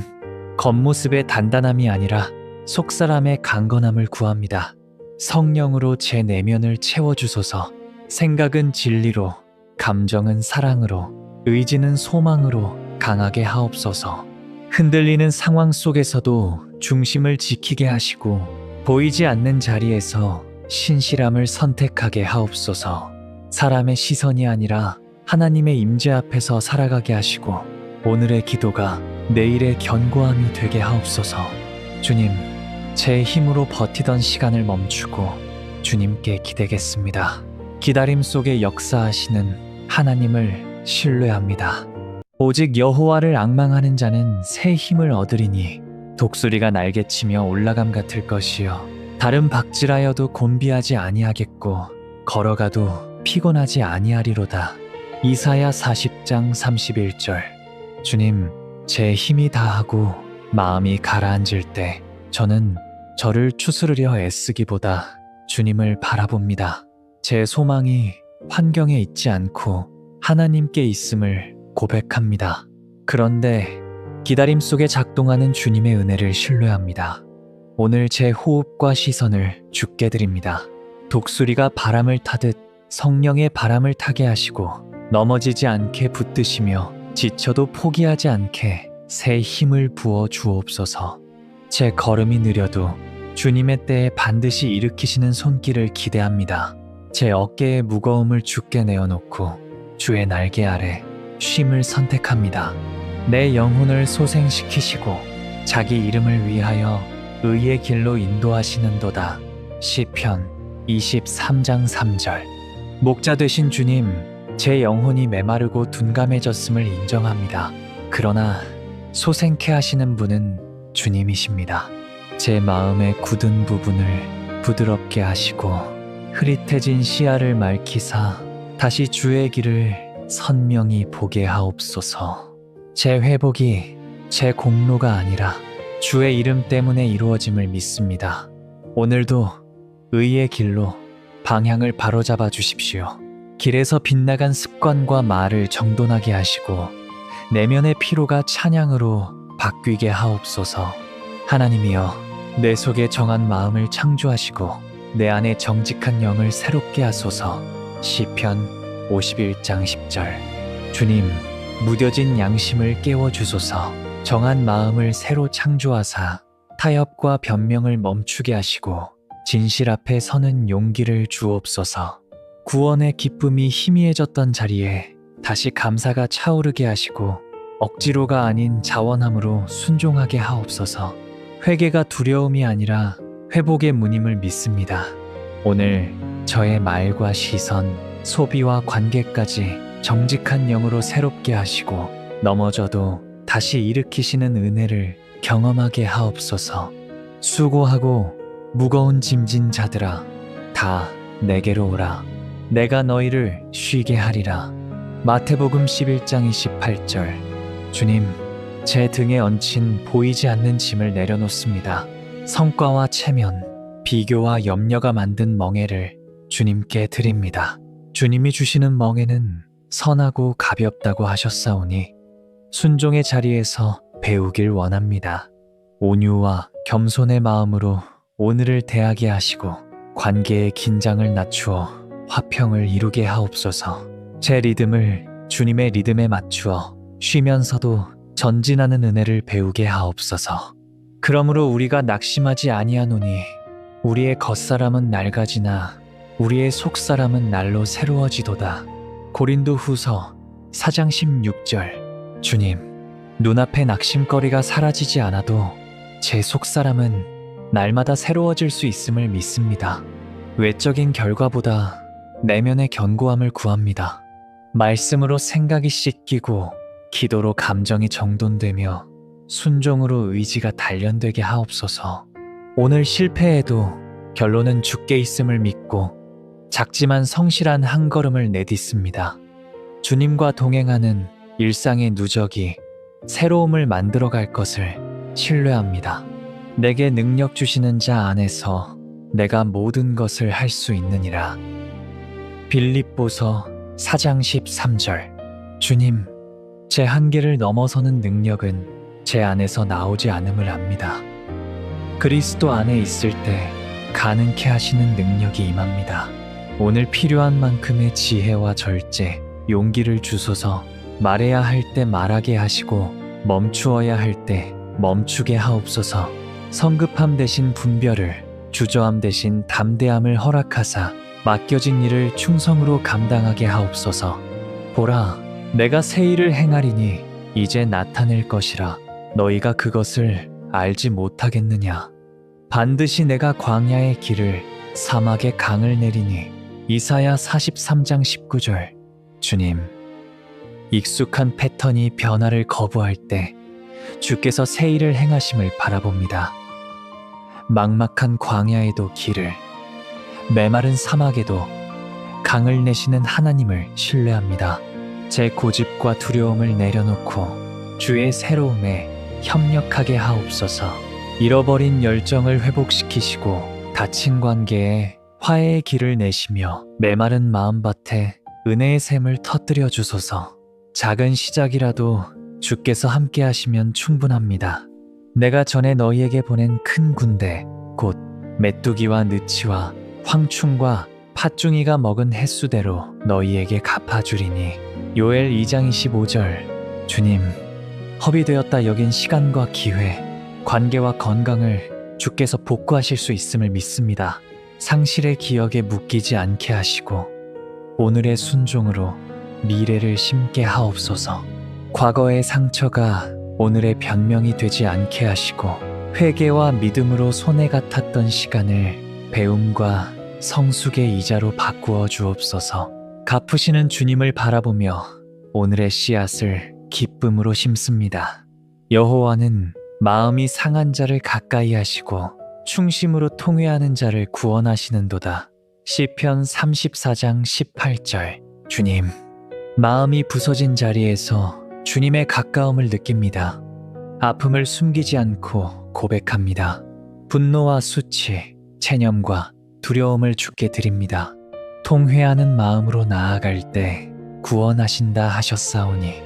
겉모습의 단단함이 아니라 속사람의 강건함을 구합니다. 성령으로 제 내면을 채워주소서. 생각은 진리로, 감정은 사랑으로, 의지는 소망으로 강하게 하옵소서. 흔들리는 상황 속에서도 중심을 지키게 하시고 보이지 않는 자리에서 신실함을 선택하게 하옵소서. 사람의 시선이 아니라 하나님의 임재 앞에서 살아가게 하시고 오늘의 기도가 내일의 견고함이 되게 하옵소서. 주님, 제 힘으로 버티던 시간을 멈추고 주님께 기대겠습니다. 기다림 속에 역사하시는 하나님을 신뢰합니다. 오직 여호와를 앙망하는 자는 새 힘을 얻으리니 독수리가 날개치며 올라감 같을 것이요 다른 박질하여도 곤비하지 아니하겠고 걸어가도 피곤하지 아니하리로다. 이사야 40장 31절. 주님, 제 힘이 다하고 마음이 가라앉을 때 저는 저를 추스르려 애쓰기보다 주님을 바라봅니다. 제 소망이 환경에 있지 않고 하나님께 있음을 고백합니다. 그런데 기다림 속에 작동하는 주님의 은혜를 신뢰합니다. 오늘 제 호흡과 시선을 주께 드립니다. 독수리가 바람을 타듯 성령의 바람을 타게 하시고 넘어지지 않게 붙드시며 지쳐도 포기하지 않게 새 힘을 부어 주옵소서. 제 걸음이 느려도 주님의 때에 반드시 일으키시는 손길을 기대합니다. 제 어깨의 무거움을 주께 내어놓고 주의 날개 아래 쉼을 선택합니다. 내 영혼을 소생시키시고 자기 이름을 위하여 의의 길로 인도하시는도다. 시편 23장 3절. 목자 되신 주님, 제 영혼이 메마르고 둔감해졌음을 인정합니다. 그러나 소생케 하시는 분은 주님이십니다. 제 마음의 굳은 부분을 부드럽게 하시고 흐릿해진 시야를 맑히사 다시 주의 길을 선명히 보게 하옵소서. 제 회복이 제 공로가 아니라 주의 이름 때문에 이루어짐을 믿습니다. 오늘도 의의 길로 방향을 바로잡아 주십시오. 길에서 빗나간 습관과 말을 정돈하게 하시고 내면의 피로가 찬양으로 바뀌게 하옵소서. 하나님이여, 내 속에 정한 마음을 창조하시고 내 안에 정직한 영을 새롭게 하소서. 시편 51장 10절. 주님, 무뎌진 양심을 깨워주소서. 정한 마음을 새로 창조하사 타협과 변명을 멈추게 하시고 진실 앞에 서는 용기를 주옵소서. 구원의 기쁨이 희미해졌던 자리에 다시 감사가 차오르게 하시고 억지로가 아닌 자원함으로 순종하게 하옵소서. 회개가 두려움이 아니라 회복의 문임을 믿습니다. 오늘 저의 말과 시선, 소비와 관계까지 정직한 영으로 새롭게 하시고 넘어져도 다시 일으키시는 은혜를 경험하게 하옵소서. 수고하고 무거운 짐진 자들아, 다 내게로 오라. 내가 너희를 쉬게 하리라. 마태복음 11장 28절. 주님, 제 등에 얹힌 보이지 않는 짐을 내려놓습니다. 성과와 체면, 비교와 염려가 만든 멍에를 주님께 드립니다. 주님이 주시는 멍에는 선하고 가볍다고 하셨사오니 순종의 자리에서 배우길 원합니다. 온유와 겸손의 마음으로 오늘을 대하게 하시고 관계의 긴장을 낮추어 화평을 이루게 하옵소서. 제 리듬을 주님의 리듬에 맞추어 쉬면서도 전진하는 은혜를 배우게 하옵소서. 그러므로 우리가 낙심하지 아니하노니 우리의 겉사람은 낡아지나 우리의 속사람은 날로 새로워지도다. 고린도 후서 4장 16절. 주님, 눈앞의 낙심거리가 사라지지 않아도 제 속사람은 날마다 새로워질 수 있음을 믿습니다. 외적인 결과보다 내면의 견고함을 구합니다. 말씀으로 생각이 씻기고 기도로 감정이 정돈되며 순종으로 의지가 단련되게 하옵소서. 오늘 실패해도 결론은 주께 있음을 믿고 작지만 성실한 한 걸음을 내딛습니다. 주님과 동행하는 일상의 누적이 새로움을 만들어갈 것을 신뢰합니다. 내게 능력 주시는 자 안에서 내가 모든 것을 할 수 있느니라. 빌립보서 4장 13절. 주님, 제 한계를 넘어서는 능력은 제 안에서 나오지 않음을 압니다. 그리스도 안에 있을 때 가능케 하시는 능력이 임합니다. 오늘 필요한 만큼의 지혜와 절제, 용기를 주소서. 말해야 할 때 말하게 하시고 멈추어야 할 때 멈추게 하옵소서. 성급함 대신 분별을, 주저함 대신 담대함을 허락하사 맡겨진 일을 충성으로 감당하게 하옵소서. 보라, 내가 새 일을 행하리니 이제 나타낼 것이라. 너희가 그것을 알지 못하겠느냐. 반드시 내가 광야의 길을, 사막의 강을 내리니. 이사야 43장 19절. 주님, 익숙한 패턴이 변화를 거부할 때 주께서 새 일을 행하심을 바라봅니다. 막막한 광야에도 길을, 메마른 사막에도 강을 내시는 하나님을 신뢰합니다. 제 고집과 두려움을 내려놓고 주의 새로움에 협력하게 하옵소서. 잃어버린 열정을 회복시키시고 다친 관계에 화해의 길을 내시며 메마른 마음밭에 은혜의 샘을 터뜨려 주소서. 작은 시작이라도 주께서 함께 하시면 충분합니다. 내가 전에 너희에게 보낸 큰 군대, 곧 메뚜기와 느치와 황충과 팥중이가 먹은 횟수대로 너희에게 갚아주리니. 요엘 2장 25절. 주님, 허비되었다 여긴 시간과 기회, 관계와 건강을 주께서 복구하실 수 있음을 믿습니다. 상실의 기억에 묶이지 않게 하시고 오늘의 순종으로 미래를 심게 하옵소서. 과거의 상처가 오늘의 변명이 되지 않게 하시고 회개와 믿음으로 손해 같았던 시간을 배움과 성숙의 이자로 바꾸어 주옵소서. 갚으시는 주님을 바라보며 오늘의 씨앗을 기쁨으로 심습니다. 여호와는 마음이 상한 자를 가까이 하시고 충심으로 통회하는 자를 구원하시는도다. 시편 34장 18절. 주님, 마음이 부서진 자리에서 주님의 가까움을 느낍니다. 아픔을 숨기지 않고 고백합니다. 분노와 수치, 체념과 두려움을 주께 드립니다. 통회하는 마음으로 나아갈 때 구원하신다 하셨사오니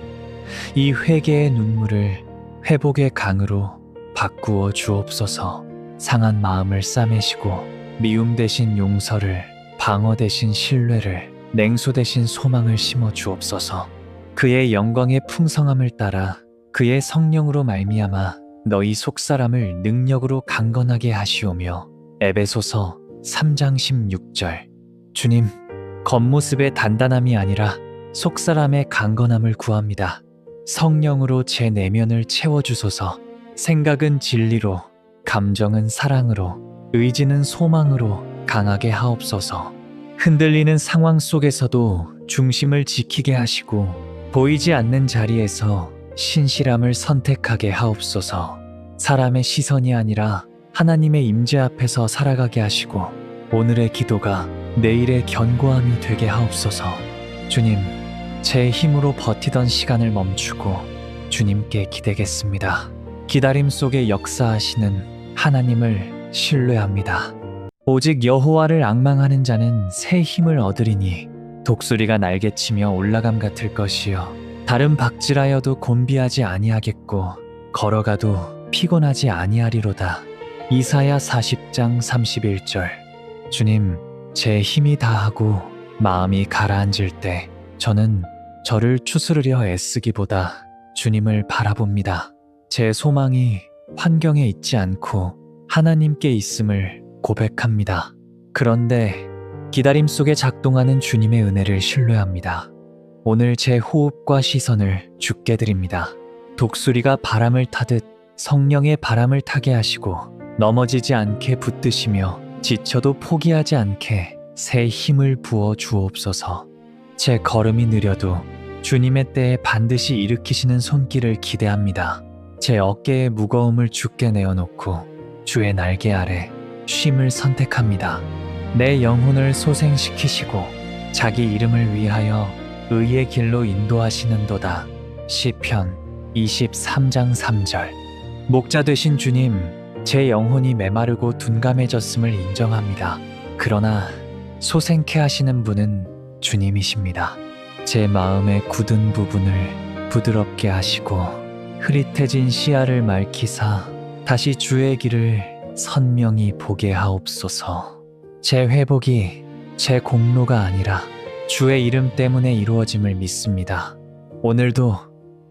이 회개의 눈물을 회복의 강으로 바꾸어 주옵소서. 상한 마음을 싸매시고 미움 대신 용서를, 방어 대신 신뢰를, 냉소 대신 소망을 심어 주옵소서. 그의 영광의 풍성함을 따라 그의 성령으로 말미암아 너희 속사람을 능력으로 강건하게 하시오며. 에베소서 3장 16절. 주님, 겉모습의 단단함이 아니라 속사람의 강건함을 구합니다. 성령으로 제 내면을 채워주소서. 생각은 진리로, 감정은 사랑으로, 의지는 소망으로 강하게 하옵소서. 흔들리는 상황 속에서도 중심을 지키게 하시고 보이지 않는 자리에서 신실함을 선택하게 하옵소서. 사람의 시선이 아니라 하나님의 임재 앞에서 살아가게 하시고 오늘의 기도가 내일의 견고함이 되게 하옵소서. 주님, 제 힘으로 버티던 시간을 멈추고 주님께 기대겠습니다. 기다림 속에 역사하시는 하나님을 신뢰합니다. 오직 여호와를 앙망하는 자는 새 힘을 얻으리니 독수리가 날개치며 올라감 같을 것이요 다른 박질하여도 곤비하지 아니하겠고 걸어가도 피곤하지 아니하리로다. 이사야 40장 31절. 주님, 제 힘이 다하고 마음이 가라앉을 때 저는 저를 추스르려 애쓰기보다 주님을 바라봅니다. 제 소망이 환경에 있지 않고 하나님께 있음을 고백합니다. 그런데 기다림 속에 작동하는 주님의 은혜를 신뢰합니다. 오늘 제 호흡과 시선을 주께 드립니다. 독수리가 바람을 타듯 성령의 바람을 타게 하시고 넘어지지 않게 붙드시며 지쳐도 포기하지 않게 새 힘을 부어 주옵소서. 제 걸음이 느려도 주님의 때에 반드시 일으키시는 손길을 기대합니다. 제 어깨의 무거움을 주께 내어놓고 주의 날개 아래 쉼을 선택합니다. 내 영혼을 소생시키시고 자기 이름을 위하여 의의 길로 인도하시는도다. 시편 23장 3절. 목자 되신 주님, 제 영혼이 메마르고 둔감해졌음을 인정합니다. 그러나 소생케 하시는 분은 주님이십니다. 제 마음의 굳은 부분을 부드럽게 하시고 흐릿해진 시야를 맑히사 다시 주의 길을 선명히 보게 하옵소서. 제 회복이 제 공로가 아니라 주의 이름 때문에 이루어짐을 믿습니다. 오늘도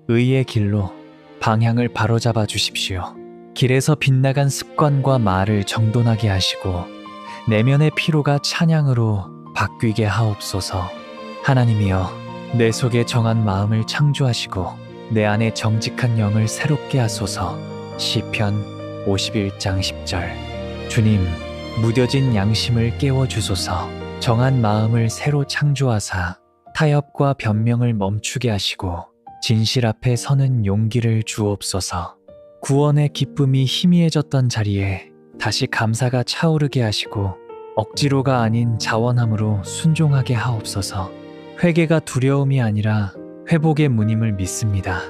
의의 길로 방향을 바로잡아 주십시오. 길에서 빗나간 습관과 말을 정돈하게 하시고 내면의 피로가 찬양으로 바뀌게 하옵소서. 하나님이여, 내 속에 정한 마음을 창조하시고 내 안에 정직한 영을 새롭게 하소서. 시편 51장 10절. 주님, 무뎌진 양심을 깨워주소서. 정한 마음을 새로 창조하사 타협과 변명을 멈추게 하시고 진실 앞에 서는 용기를 주옵소서. 구원의 기쁨이 희미해졌던 자리에 다시 감사가 차오르게 하시고 억지로가 아닌 자원함으로 순종하게 하옵소서. 회개가 두려움이 아니라 회복의 문임을 믿습니다.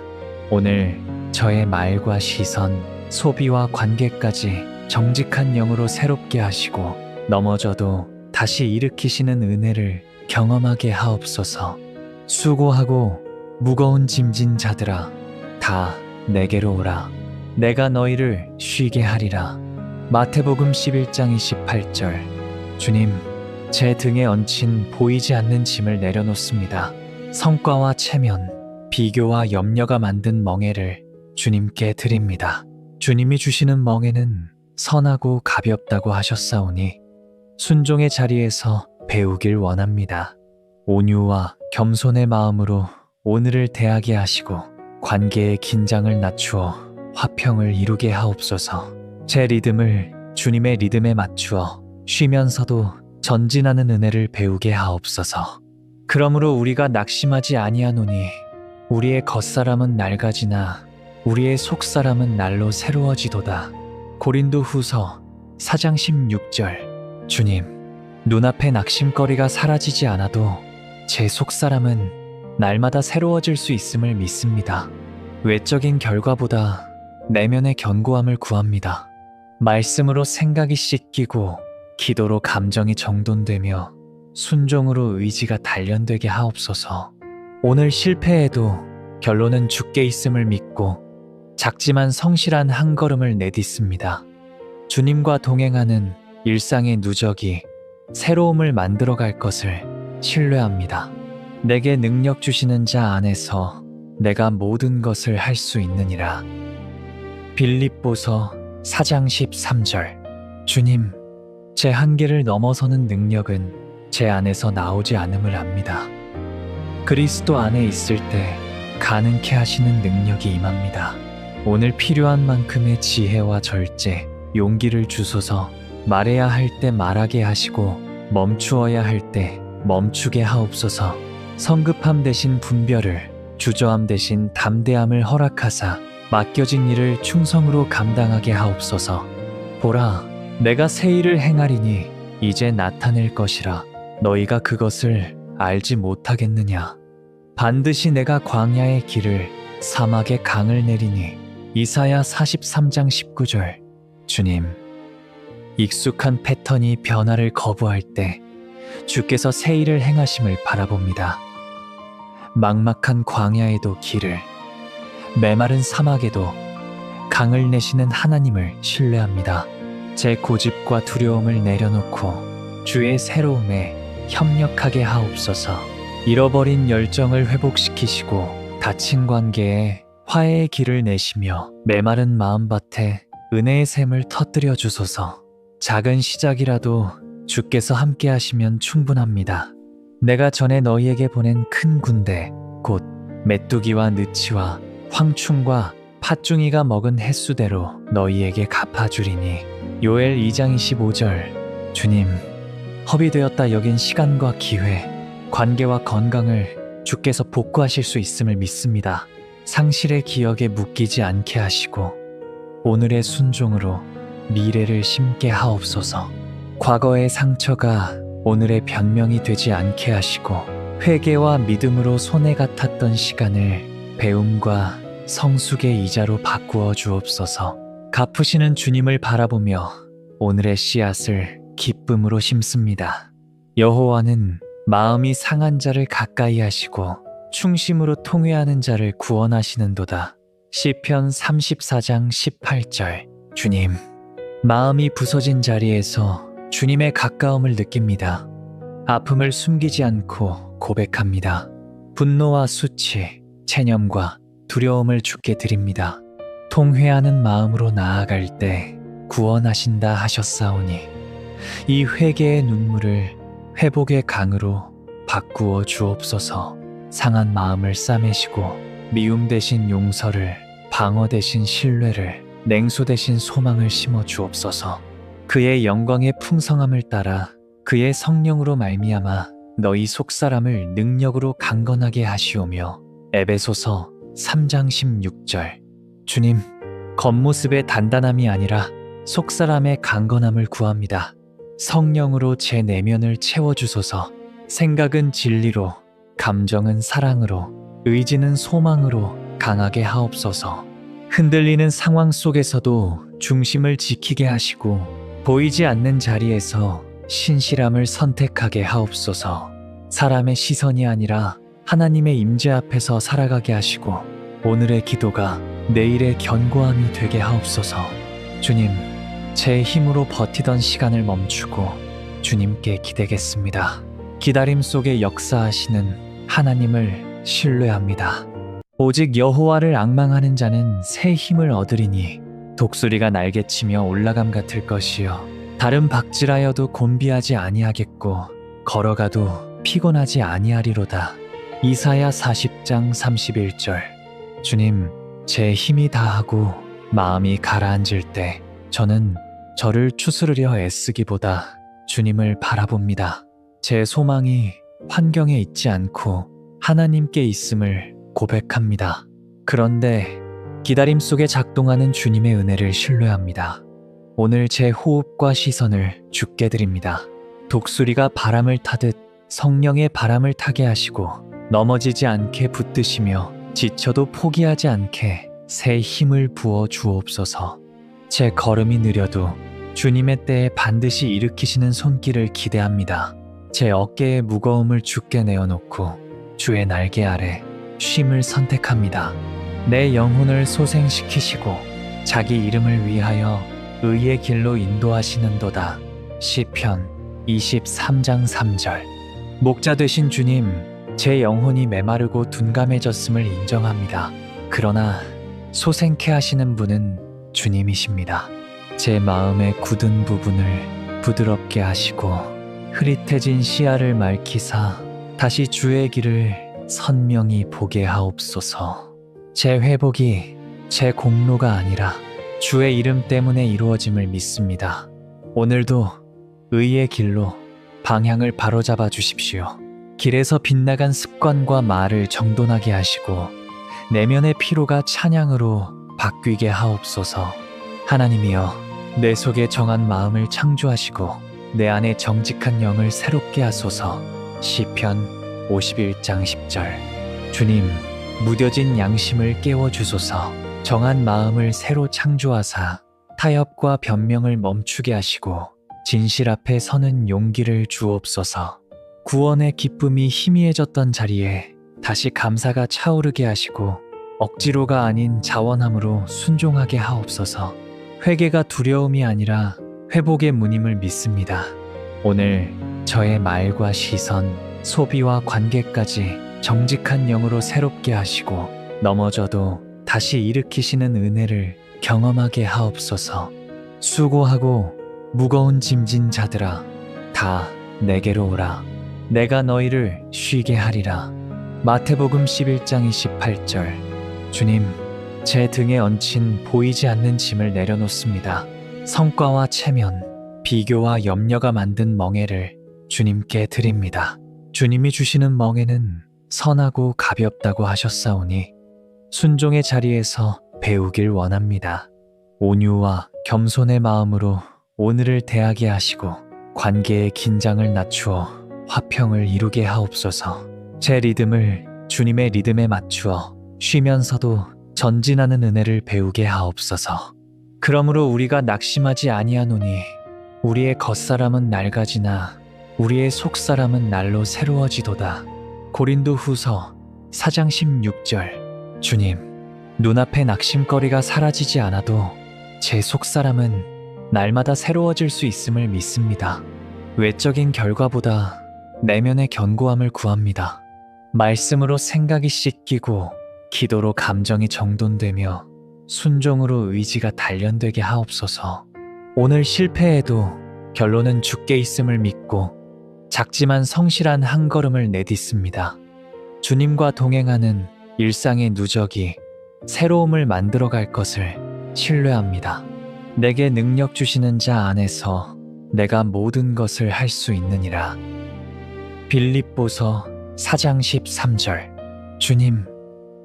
오늘 저의 말과 시선, 소비와 관계까지 정직한 영으로 새롭게 하시고 넘어져도 다시 일으키시는 은혜를 경험하게 하옵소서. 수고하고 무거운 짐진 자들아, 다 내게로 오라. 내가 너희를 쉬게 하리라. 마태복음 11장 28절. 주님, 제 등에 얹힌 보이지 않는 짐을 내려놓습니다. 성과와 체면, 비교와 염려가 만든 멍에를 주님께 드립니다. 주님이 주시는 멍에는 선하고 가볍다고 하셨사오니 순종의 자리에서 배우길 원합니다. 온유와 겸손의 마음으로 오늘을 대하게 하시고 관계의 긴장을 낮추어 화평을 이루게 하옵소서. 제 리듬을 주님의 리듬에 맞추어 쉬면서도 전진하는 은혜를 배우게 하옵소서. 그러므로 우리가 낙심하지 아니하노니 우리의 겉사람은 낡아지나 우리의 속사람은 날로 새로워지도다. 고린도후서 4장 16절. 주님, 눈앞에 낙심거리가 사라지지 않아도 제 속사람은 날마다 새로워질 수 있음을 믿습니다. 외적인 결과보다 내면의 견고함을 구합니다. 말씀으로 생각이 씻기고 기도로 감정이 정돈되며 순종으로 의지가 단련되게 하옵소서. 오늘 실패해도 결론은 주께 있음을 믿고 작지만 성실한 한 걸음을 내딛습니다. 주님과 동행하는 일상의 누적이 새로움을 만들어갈 것을 신뢰합니다. 내게 능력 주시는 자 안에서 내가 모든 것을 할 수 있느니라. 빌립보서 4장 13절. 주님, 제 한계를 넘어서는 능력은 제 안에서 나오지 않음을 압니다. 그리스도 안에 있을 때 가능케 하시는 능력이 임합니다. 오늘 필요한 만큼의 지혜와 절제, 용기를 주소서. 말해야 할 때 말하게 하시고 멈추어야 할 때 멈추게 하옵소서. 성급함 대신 분별을, 주저함 대신 담대함을 허락하사 맡겨진 일을 충성으로 감당하게 하옵소서. 보라, 내가 새 일을 행하리니 이제 나타낼 것이라. 너희가 그것을 알지 못하겠느냐. 반드시 내가 광야의 길을 사막의 강을 내리니. 이사야 43장 19절. 주님, 익숙한 패턴이 변화를 거부할 때 주께서 새 일을 행하심을 바라봅니다. 막막한 광야에도 길을, 메마른 사막에도 강을 내시는 하나님을 신뢰합니다. 제 고집과 두려움을 내려놓고 주의 새로움에 협력하게 하옵소서. 잃어버린 열정을 회복시키시고 다친 관계에 화해의 길을 내시며 메마른 마음밭에 은혜의 샘을 터뜨려 주소서. 작은 시작이라도 주께서 함께 하시면 충분합니다. 내가 전에 너희에게 보낸 큰 군대, 곧 메뚜기와 느치와 황충과 팥중이가 먹은 횟수대로 너희에게 갚아주리니. 요엘 2장 25절. 주님, 허비되었다 여긴 시간과 기회, 관계와 건강을 주께서 복구하실 수 있음을 믿습니다. 상실의 기억에 묶이지 않게 하시고 오늘의 순종으로 미래를 심게 하옵소서. 과거의 상처가 오늘의 변명이 되지 않게 하시고 회개와 믿음으로 손해 같았던 시간을 배움과 성숙의 이자로 바꾸어 주옵소서. 갚으시는 주님을 바라보며 오늘의 씨앗을 기쁨으로 심습니다. 여호와는 마음이 상한 자를 가까이 하시고 충심으로 통회하는 자를 구원하시는도다. 시편 34장 18절. 주님, 마음이 부서진 자리에서 주님의 가까움을 느낍니다. 아픔을 숨기지 않고 고백합니다. 분노와 수치, 체념과 두려움을 주께 드립니다. 통회하는 마음으로 나아갈 때 구원하신다 하셨사오니 이 회개의 눈물을 회복의 강으로 바꾸어 주옵소서. 상한 마음을 싸매시고 미움 대신 용서를, 방어 대신 신뢰를, 냉소 대신 소망을 심어 주옵소서. 그의 영광의 풍성함을 따라 그의 성령으로 말미암아 너희 속사람을 능력으로 강건하게 하시오며. 에베소서 3장 16절. 주님, 겉모습의 단단함이 아니라 속사람의 강건함을 구합니다. 성령으로 제 내면을 채워주소서. 생각은 진리로, 감정은 사랑으로, 의지는 소망으로 강하게 하옵소서. 흔들리는 상황 속에서도 중심을 지키게 하시고 보이지 않는 자리에서 신실함을 선택하게 하옵소서. 사람의 시선이 아니라 하나님의 임재 앞에서 살아가게 하시고 오늘의 기도가 내일의 견고함이 되게 하옵소서. 주님, 제 힘으로 버티던 시간을 멈추고 주님께 기대겠습니다. 기다림 속에 역사하시는 하나님을 신뢰합니다. 오직 여호와를 앙망하는 자는 새 힘을 얻으리니 독수리가 날개치며 올라감 같을 것이요 다른 박질하여도 곤비하지 아니하겠고 걸어가도 피곤하지 아니하리로다. 이사야 40장 31절. 주님, 제 힘이 다하고 마음이 가라앉을 때 저는 저를 추스르려 애쓰기보다 주님을 바라봅니다. 제 소망이 환경에 있지 않고 하나님께 있음을 고백합니다. 그런데 기다림 속에 작동하는 주님의 은혜를 신뢰합니다. 오늘 제 호흡과 시선을 주께 드립니다. 독수리가 바람을 타듯 성령의 바람을 타게 하시고 넘어지지 않게 붙드시며 지쳐도 포기하지 않게 새 힘을 부어 주옵소서. 제 걸음이 느려도 주님의 때에 반드시 일으키시는 손길을 기대합니다. 제 어깨의 무거움을 주께 내어놓고 주의 날개 아래 쉼을 선택합니다. 내 영혼을 소생시키시고 자기 이름을 위하여 의의 길로 인도하시는도다. 시편 23장 3절. 목자 되신 주님, 제 영혼이 메마르고 둔감해졌음을 인정합니다. 그러나 소생케 하시는 분은 주님이십니다. 제 마음의 굳은 부분을 부드럽게 하시고 흐릿해진 시야를 맑히사 다시 주의 길을 선명히 보게 하옵소서. 제 회복이 제 공로가 아니라 주의 이름 때문에 이루어짐을 믿습니다. 오늘도 의의 길로 방향을 바로잡아 주십시오. 길에서 빗나간 습관과 말을 정돈하게 하시고 내면의 피로가 찬양으로 바뀌게 하옵소서. 하나님이여, 내 속에 정한 마음을 창조하시고 내 안에 정직한 영을 새롭게 하소서. 시편 51장 10절. 주님, 무뎌진 양심을 깨워주소서. 정한 마음을 새로 창조하사 타협과 변명을 멈추게 하시고 진실 앞에 서는 용기를 주옵소서. 구원의 기쁨이 희미해졌던 자리에 다시 감사가 차오르게 하시고 억지로가 아닌 자원함으로 순종하게 하옵소서. 회개가 두려움이 아니라 회복의 문임을 믿습니다. 오늘 저의 말과 시선, 소비와 관계까지 정직한 영으로 새롭게 하시고 넘어져도 다시 일으키시는 은혜를 경험하게 하옵소서. 수고하고 무거운 짐진 자들아, 다 내게로 오라. 내가 너희를 쉬게 하리라. 마태복음 11장 28절. 주님, 제 등에 얹힌 보이지 않는 짐을 내려놓습니다. 성과와 체면, 비교와 염려가 만든 멍에를 주님께 드립니다. 주님이 주시는 멍에는 선하고 가볍다고 하셨사오니 순종의 자리에서 배우길 원합니다. 온유와 겸손의 마음으로 오늘을 대하게 하시고 관계의 긴장을 낮추어 화평을 이루게 하옵소서. 제 리듬을 주님의 리듬에 맞추어 쉬면서도 전진하는 은혜를 배우게 하옵소서. 그러므로 우리가 낙심하지 아니하노니 우리의 겉사람은 낡아지나 우리의 속사람은 날로 새로워지도다. 고린도 후서 4장 16절. 주님, 눈앞의 낙심거리가 사라지지 않아도 제 속사람은 날마다 새로워질 수 있음을 믿습니다. 외적인 결과보다 내면의 견고함을 구합니다. 말씀으로 생각이 씻기고 기도로 감정이 정돈되며 순종으로 의지가 단련되게 하옵소서. 오늘 실패해도 결론은 주께 있음을 믿고 작지만 성실한 한 걸음을 내딛습니다. 주님과 동행하는 일상의 누적이 새로움을 만들어갈 것을 신뢰합니다. 내게 능력 주시는 자 안에서 내가 모든 것을 할 수 있느니라. 빌립보서 4장 13절. 주님,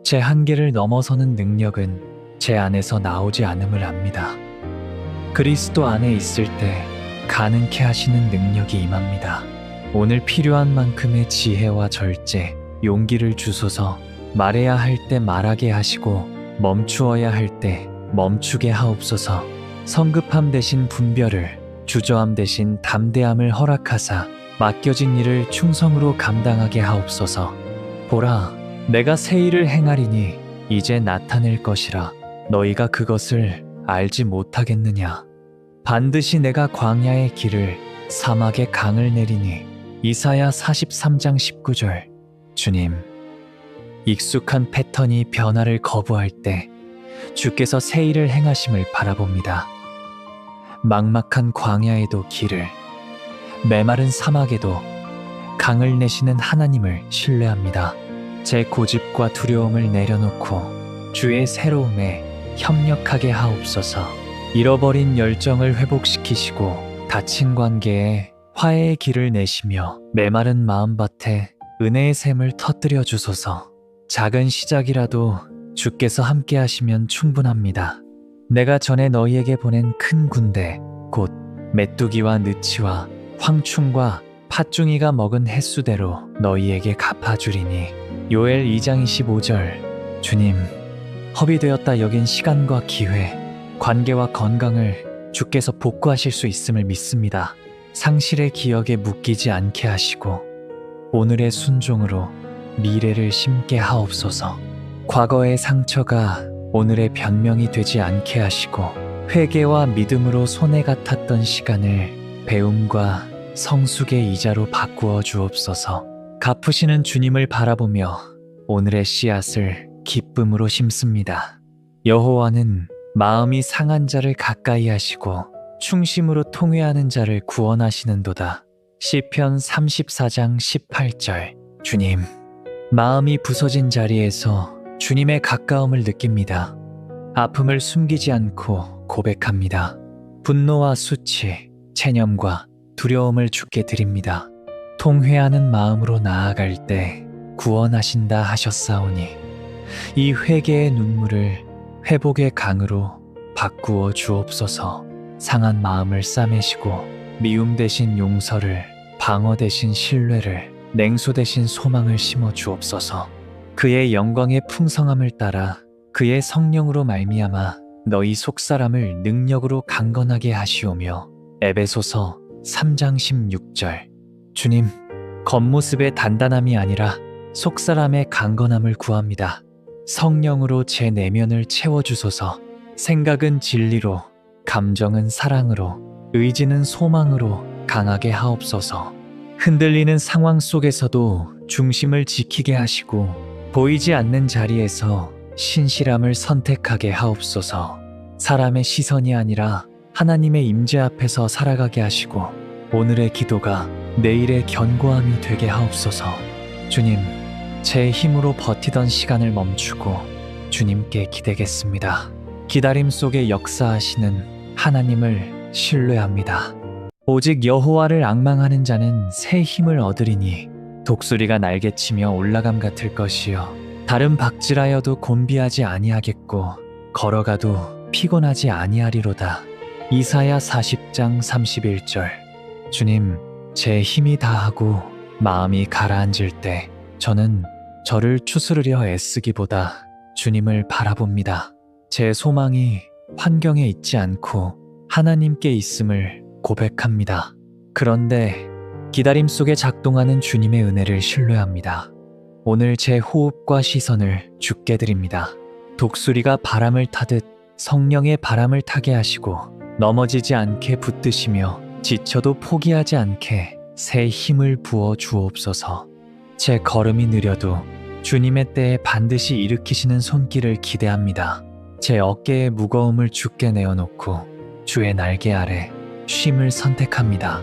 제 한계를 넘어서는 능력은 제 안에서 나오지 않음을 압니다. 그리스도 안에 있을 때 가능케 하시는 능력이 임합니다. 오늘 필요한 만큼의 지혜와 절제, 용기를 주소서. 말해야 할 때 말하게 하시고 멈추어야 할 때 멈추게 하옵소서. 성급함 대신 분별을, 주저함 대신 담대함을 허락하사 맡겨진 일을 충성으로 감당하게 하옵소서. 보라, 내가 새 일을 행하리니 이제 나타낼 것이라. 너희가 그것을 알지 못하겠느냐. 반드시 내가 광야의 길을 사막의 강을 내리니. 이사야 43장 19절. 주님, 익숙한 패턴이 변화를 거부할 때 주께서 새 일을 행하심을 바라봅니다. 막막한 광야에도 길을, 메마른 사막에도 강을 내시는 하나님을 신뢰합니다. 제 고집과 두려움을 내려놓고 주의 새로움에 협력하게 하옵소서. 잃어버린 열정을 회복시키시고 다친 관계에 화해의 길을 내시며 메마른 마음밭에 은혜의 샘을 터뜨려 주소서. 작은 시작이라도 주께서 함께 하시면 충분합니다. 내가 전에 너희에게 보낸 큰 군대, 곧 메뚜기와 느치와 황충과 팥중이가 먹은 횟수대로 너희에게 갚아주리니. 요엘 2장 25절. 주님, 허비되었다 여긴 시간과 기회, 관계와 건강을 주께서 복구하실 수 있음을 믿습니다. 상실의 기억에 묶이지 않게 하시고 오늘의 순종으로 미래를 심게 하옵소서. 과거의 상처가 오늘의 변명이 되지 않게 하시고 회개와 믿음으로 손해 같았던 시간을 배움과 성숙의 이자로 바꾸어 주옵소서. 갚으시는 주님을 바라보며 오늘의 씨앗을 기쁨으로 심습니다. 여호와는 마음이 상한 자를 가까이 하시고 충심으로 통회하는 자를 구원하시는도다. 시편 34장 18절. 주님, 마음이 부서진 자리에서 주님의 가까움을 느낍니다. 아픔을 숨기지 않고 고백합니다. 분노와 수치, 체념과 두려움을 주께 드립니다. 통회하는 마음으로 나아갈 때 구원하신다 하셨사오니 이 회개의 눈물을 회복의 강으로 바꾸어 주옵소서. 상한 마음을 싸매시고 미움 대신 용서를, 방어 대신 신뢰를, 냉소 대신 소망을 심어 주옵소서. 그의 영광의 풍성함을 따라 그의 성령으로 말미암아 너희 속사람을 능력으로 강건하게 하시오며. 에베소서 3장 16절. 주님, 겉모습의 단단함이 아니라 속사람의 강건함을 구합니다. 성령으로 제 내면을 채워주소서. 생각은 진리로, 감정은 사랑으로, 의지는 소망으로 강하게 하옵소서. 흔들리는 상황 속에서도 중심을 지키게 하시고 보이지 않는 자리에서 신실함을 선택하게 하옵소서. 사람의 시선이 아니라 하나님의 임재 앞에서 살아가게 하시고 오늘의 기도가 내일의 견고함이 되게 하옵소서. 주님, 제 힘으로 버티던 시간을 멈추고 주님께 기대겠습니다. 기다림 속에 역사하시는 하나님을 신뢰합니다. 오직 여호와를 앙망하는 자는 새 힘을 얻으리니 독수리가 날개치며 올라감 같을 것이요 다른 박질하여도 곤비하지 아니하겠고 걸어가도 피곤하지 아니하리로다. 이사야 40장 31절. 주님, 제 힘이 다하고 마음이 가라앉을 때 저는 저를 추스르려 애쓰기보다 주님을 바라봅니다. 제 소망이 환경에 있지 않고 하나님께 있음을 고백합니다. 그런데 기다림 속에 작동하는 주님의 은혜를 신뢰합니다. 오늘 제 호흡과 시선을 주께 드립니다. 독수리가 바람을 타듯 성령의 바람을 타게 하시고 넘어지지 않게 붙드시며 지쳐도 포기하지 않게 새 힘을 부어 주옵소서. 제 걸음이 느려도 주님의 때에 반드시 일으키시는 손길을 기대합니다. 제 어깨의 무거움을 주께 내어놓고 주의 날개 아래 쉼을 선택합니다.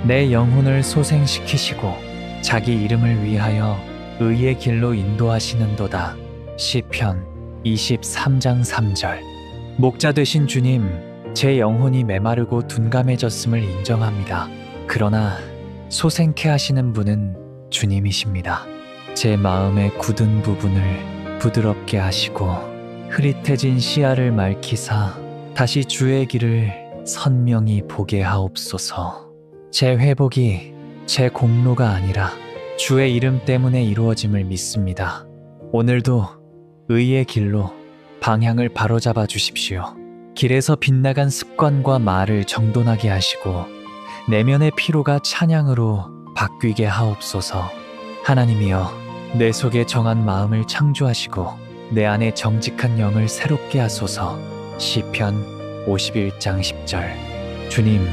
내 영혼을 소생시키시고 자기 이름을 위하여 의의 길로 인도하시는도다. 시편 23장 3절. 목자 되신 주님, 제 영혼이 메마르고 둔감해졌음을 인정합니다. 그러나 소생케 하시는 분은 주님이십니다. 제 마음의 굳은 부분을 부드럽게 하시고 흐릿해진 시야를 맑히사 다시 주의 길을 선명히 보게 하옵소서. 제 회복이 제 공로가 아니라 주의 이름 때문에 이루어짐을 믿습니다. 오늘도 의의 길로 방향을 바로잡아 주십시오. 길에서 빗나간 습관과 말을 정돈하게 하시고 내면의 피로가 찬양으로 바뀌게 하옵소서. 하나님이여, 내 속에 정한 마음을 창조하시고 내 안에 정직한 영을 새롭게 하소서. 시편 51장 10절. 주님,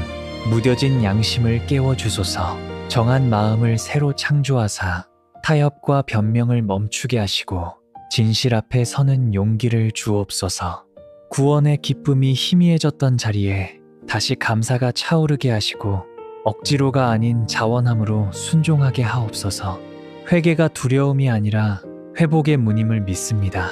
무뎌진 양심을 깨워주소서. 정한 마음을 새로 창조하사 타협과 변명을 멈추게 하시고 진실 앞에 서는 용기를 주옵소서. 구원의 기쁨이 희미해졌던 자리에 다시 감사가 차오르게 하시고 억지로가 아닌 자원함으로 순종하게 하옵소서. 회개가 두려움이 아니라 회복의 문임을 믿습니다.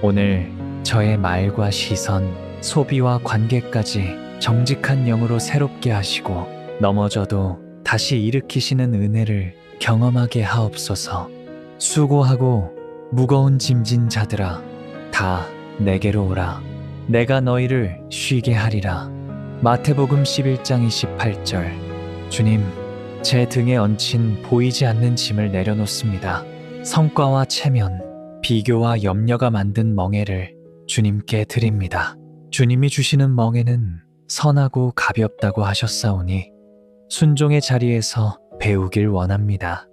오늘 저의 말과 시선, 소비와 관계까지 정직한 영으로 새롭게 하시고 넘어져도 다시 일으키시는 은혜를 경험하게 하옵소서. 수고하고 무거운 짐진 자들아, 다 내게로 오라. 내가 너희를 쉬게 하리라. 마태복음 11장 28절. 주님, 제 등에 얹힌 보이지 않는 짐을 내려놓습니다. 성과와 체면, 비교와 염려가 만든 멍에를 주님께 드립니다. 주님이 주시는 멍에는 선하고 가볍다고 하셨사오니 순종의 자리에서 배우길 원합니다.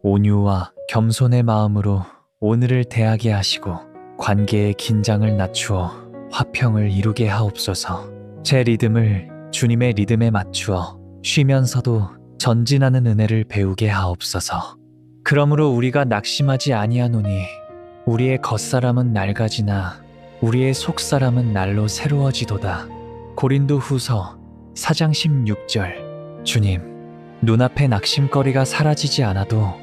온유와 겸손의 마음으로 오늘을 대하게 하시고 관계의 긴장을 낮추어 화평을 이루게 하옵소서. 제 리듬을 주님의 리듬에 맞추어 쉬면서도 전진하는 은혜를 배우게 하옵소서. 그러므로 우리가 낙심하지 아니하노니 우리의 겉사람은 낡아지나 우리의 속사람은 날로 새로워지도다. 고린도 후서 4장 16절. 주님, 눈앞에 낙심거리가 사라지지 않아도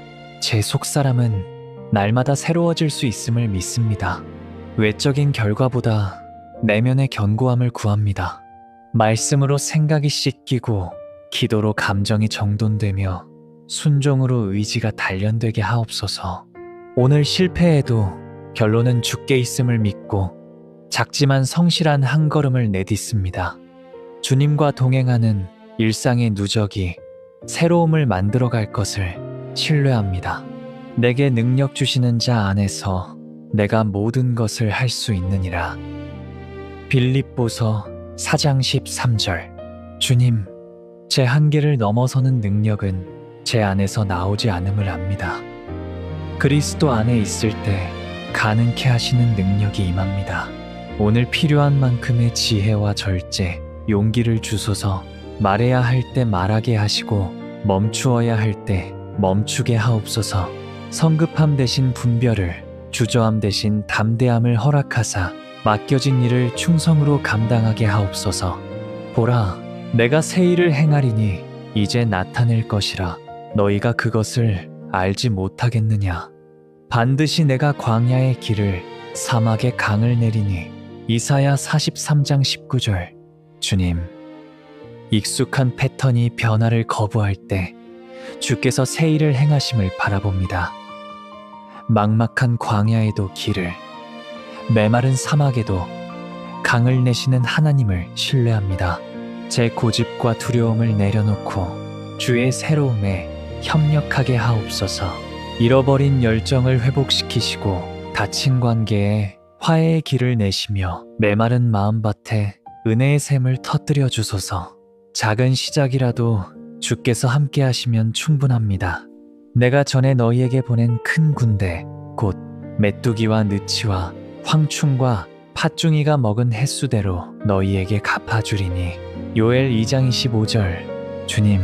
제 속사람은 날마다 새로워질 수 있음을 믿습니다. 외적인 결과보다 내면의 견고함을 구합니다. 말씀으로 생각이 씻기고 기도로 감정이 정돈되며 순종으로 의지가 단련되게 하옵소서. 오늘 실패해도 결론은 주께 있음을 믿고 작지만 성실한 한 걸음을 내딛습니다. 주님과 동행하는 일상의 누적이 새로움을 만들어갈 것을 신뢰합니다. 내게 능력 주시는 자 안에서 내가 모든 것을 할 수 있느니라. 빌립보서 4장 13절. 주님, 제 한계를 넘어서는 능력은 제 안에서 나오지 않음을 압니다. 그리스도 안에 있을 때 가능케 하시는 능력이 임합니다. 오늘 필요한 만큼의 지혜와 절제, 용기를 주소서. 말해야 할 때 말하게 하시고 멈추어야 할 때 멈추게 하옵소서. 성급함 대신 분별을, 주저함 대신 담대함을 허락하사 맡겨진 일을 충성으로 감당하게 하옵소서. 보라, 내가 새 일을 행하리니 이제 나타낼 것이라 너희가 그것을 알지 못하겠느냐. 반드시 내가 광야의 길을 사막의 강을 내리니. 이사야 43장 19절. 주님, 익숙한 패턴이 변화를 거부할 때 주께서 새 일을 행하심을 바라봅니다. 막막한 광야에도 길을, 메마른 사막에도 강을 내시는 하나님을 신뢰합니다. 제 고집과 두려움을 내려놓고 주의 새로움에 협력하게 하옵소서. 잃어버린 열정을 회복시키시고 다친 관계에 화해의 길을 내시며 메마른 마음밭에 은혜의 샘을 터뜨려 주소서. 작은 시작이라도 주께서 함께 하시면 충분합니다. 내가 전에 너희에게 보낸 큰 군대, 곧 메뚜기와 느치와 황충과 팥중이가 먹은 횟수대로 너희에게 갚아주리니. 요엘 2장 25절. 주님,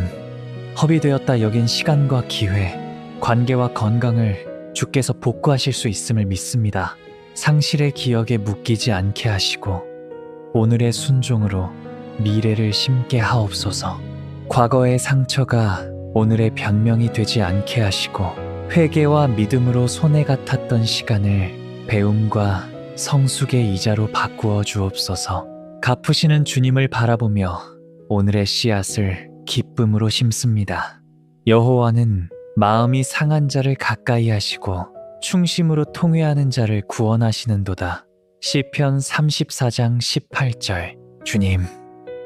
허비되었다 여긴 시간과 기회, 관계와 건강을 주께서 복구하실 수 있음을 믿습니다. 상실의 기억에 묶이지 않게 하시고 오늘의 순종으로 미래를 심게 하옵소서. 과거의 상처가 오늘의 변명이 되지 않게 하시고 회개와 믿음으로 손해 같았던 시간을 배움과 성숙의 이자로 바꾸어 주옵소서. 갚으시는 주님을 바라보며 오늘의 씨앗을 기쁨으로 심습니다. 여호와는 마음이 상한 자를 가까이 하시고 충심으로 통회하는 자를 구원하시는도다. 시편 34장 18절. 주님,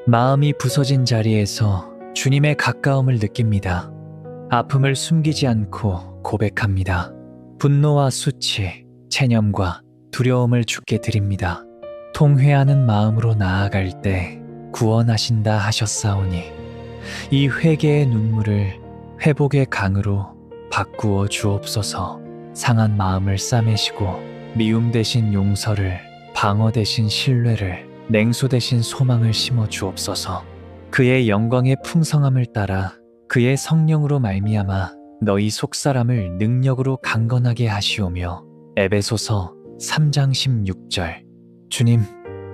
마음이 부서진 자리에서 주님의 가까움을 느낍니다. 아픔을 숨기지 않고 고백합니다. 분노와 수치, 체념과 두려움을 주께 드립니다. 통회하는 마음으로 나아갈 때 구원하신다 하셨사오니 이 회개의 눈물을 회복의 강으로 바꾸어 주옵소서. 상한 마음을 싸매시고 미움 대신 용서를, 방어 대신 신뢰를, 냉소 대신 소망을 심어 주옵소서. 그의 영광의 풍성함을 따라 그의 성령으로 말미암아 너희 속사람을 능력으로 강건하게 하시오며. 에베소서 3장 16절. 주님,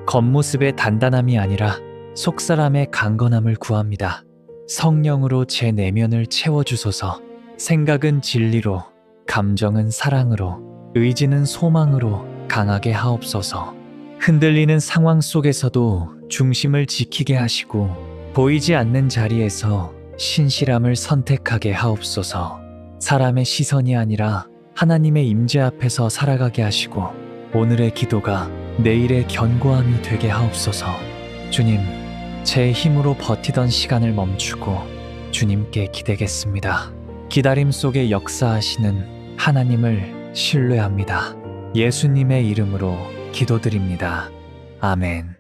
겉모습의 단단함이 아니라 속사람의 강건함을 구합니다. 성령으로 제 내면을 채워주소서. 생각은 진리로, 감정은 사랑으로, 의지는 소망으로 강하게 하옵소서. 흔들리는 상황 속에서도 중심을 지키게 하시고 보이지 않는 자리에서 신실함을 선택하게 하옵소서. 사람의 시선이 아니라 하나님의 임재 앞에서 살아가게 하시고 오늘의 기도가 내일의 견고함이 되게 하옵소서. 주님, 제 힘으로 버티던 시간을 멈추고 주님께 기대겠습니다. 기다림 속에 역사하시는 하나님을 신뢰합니다. 예수님의 이름으로 기도드립니다. 아멘.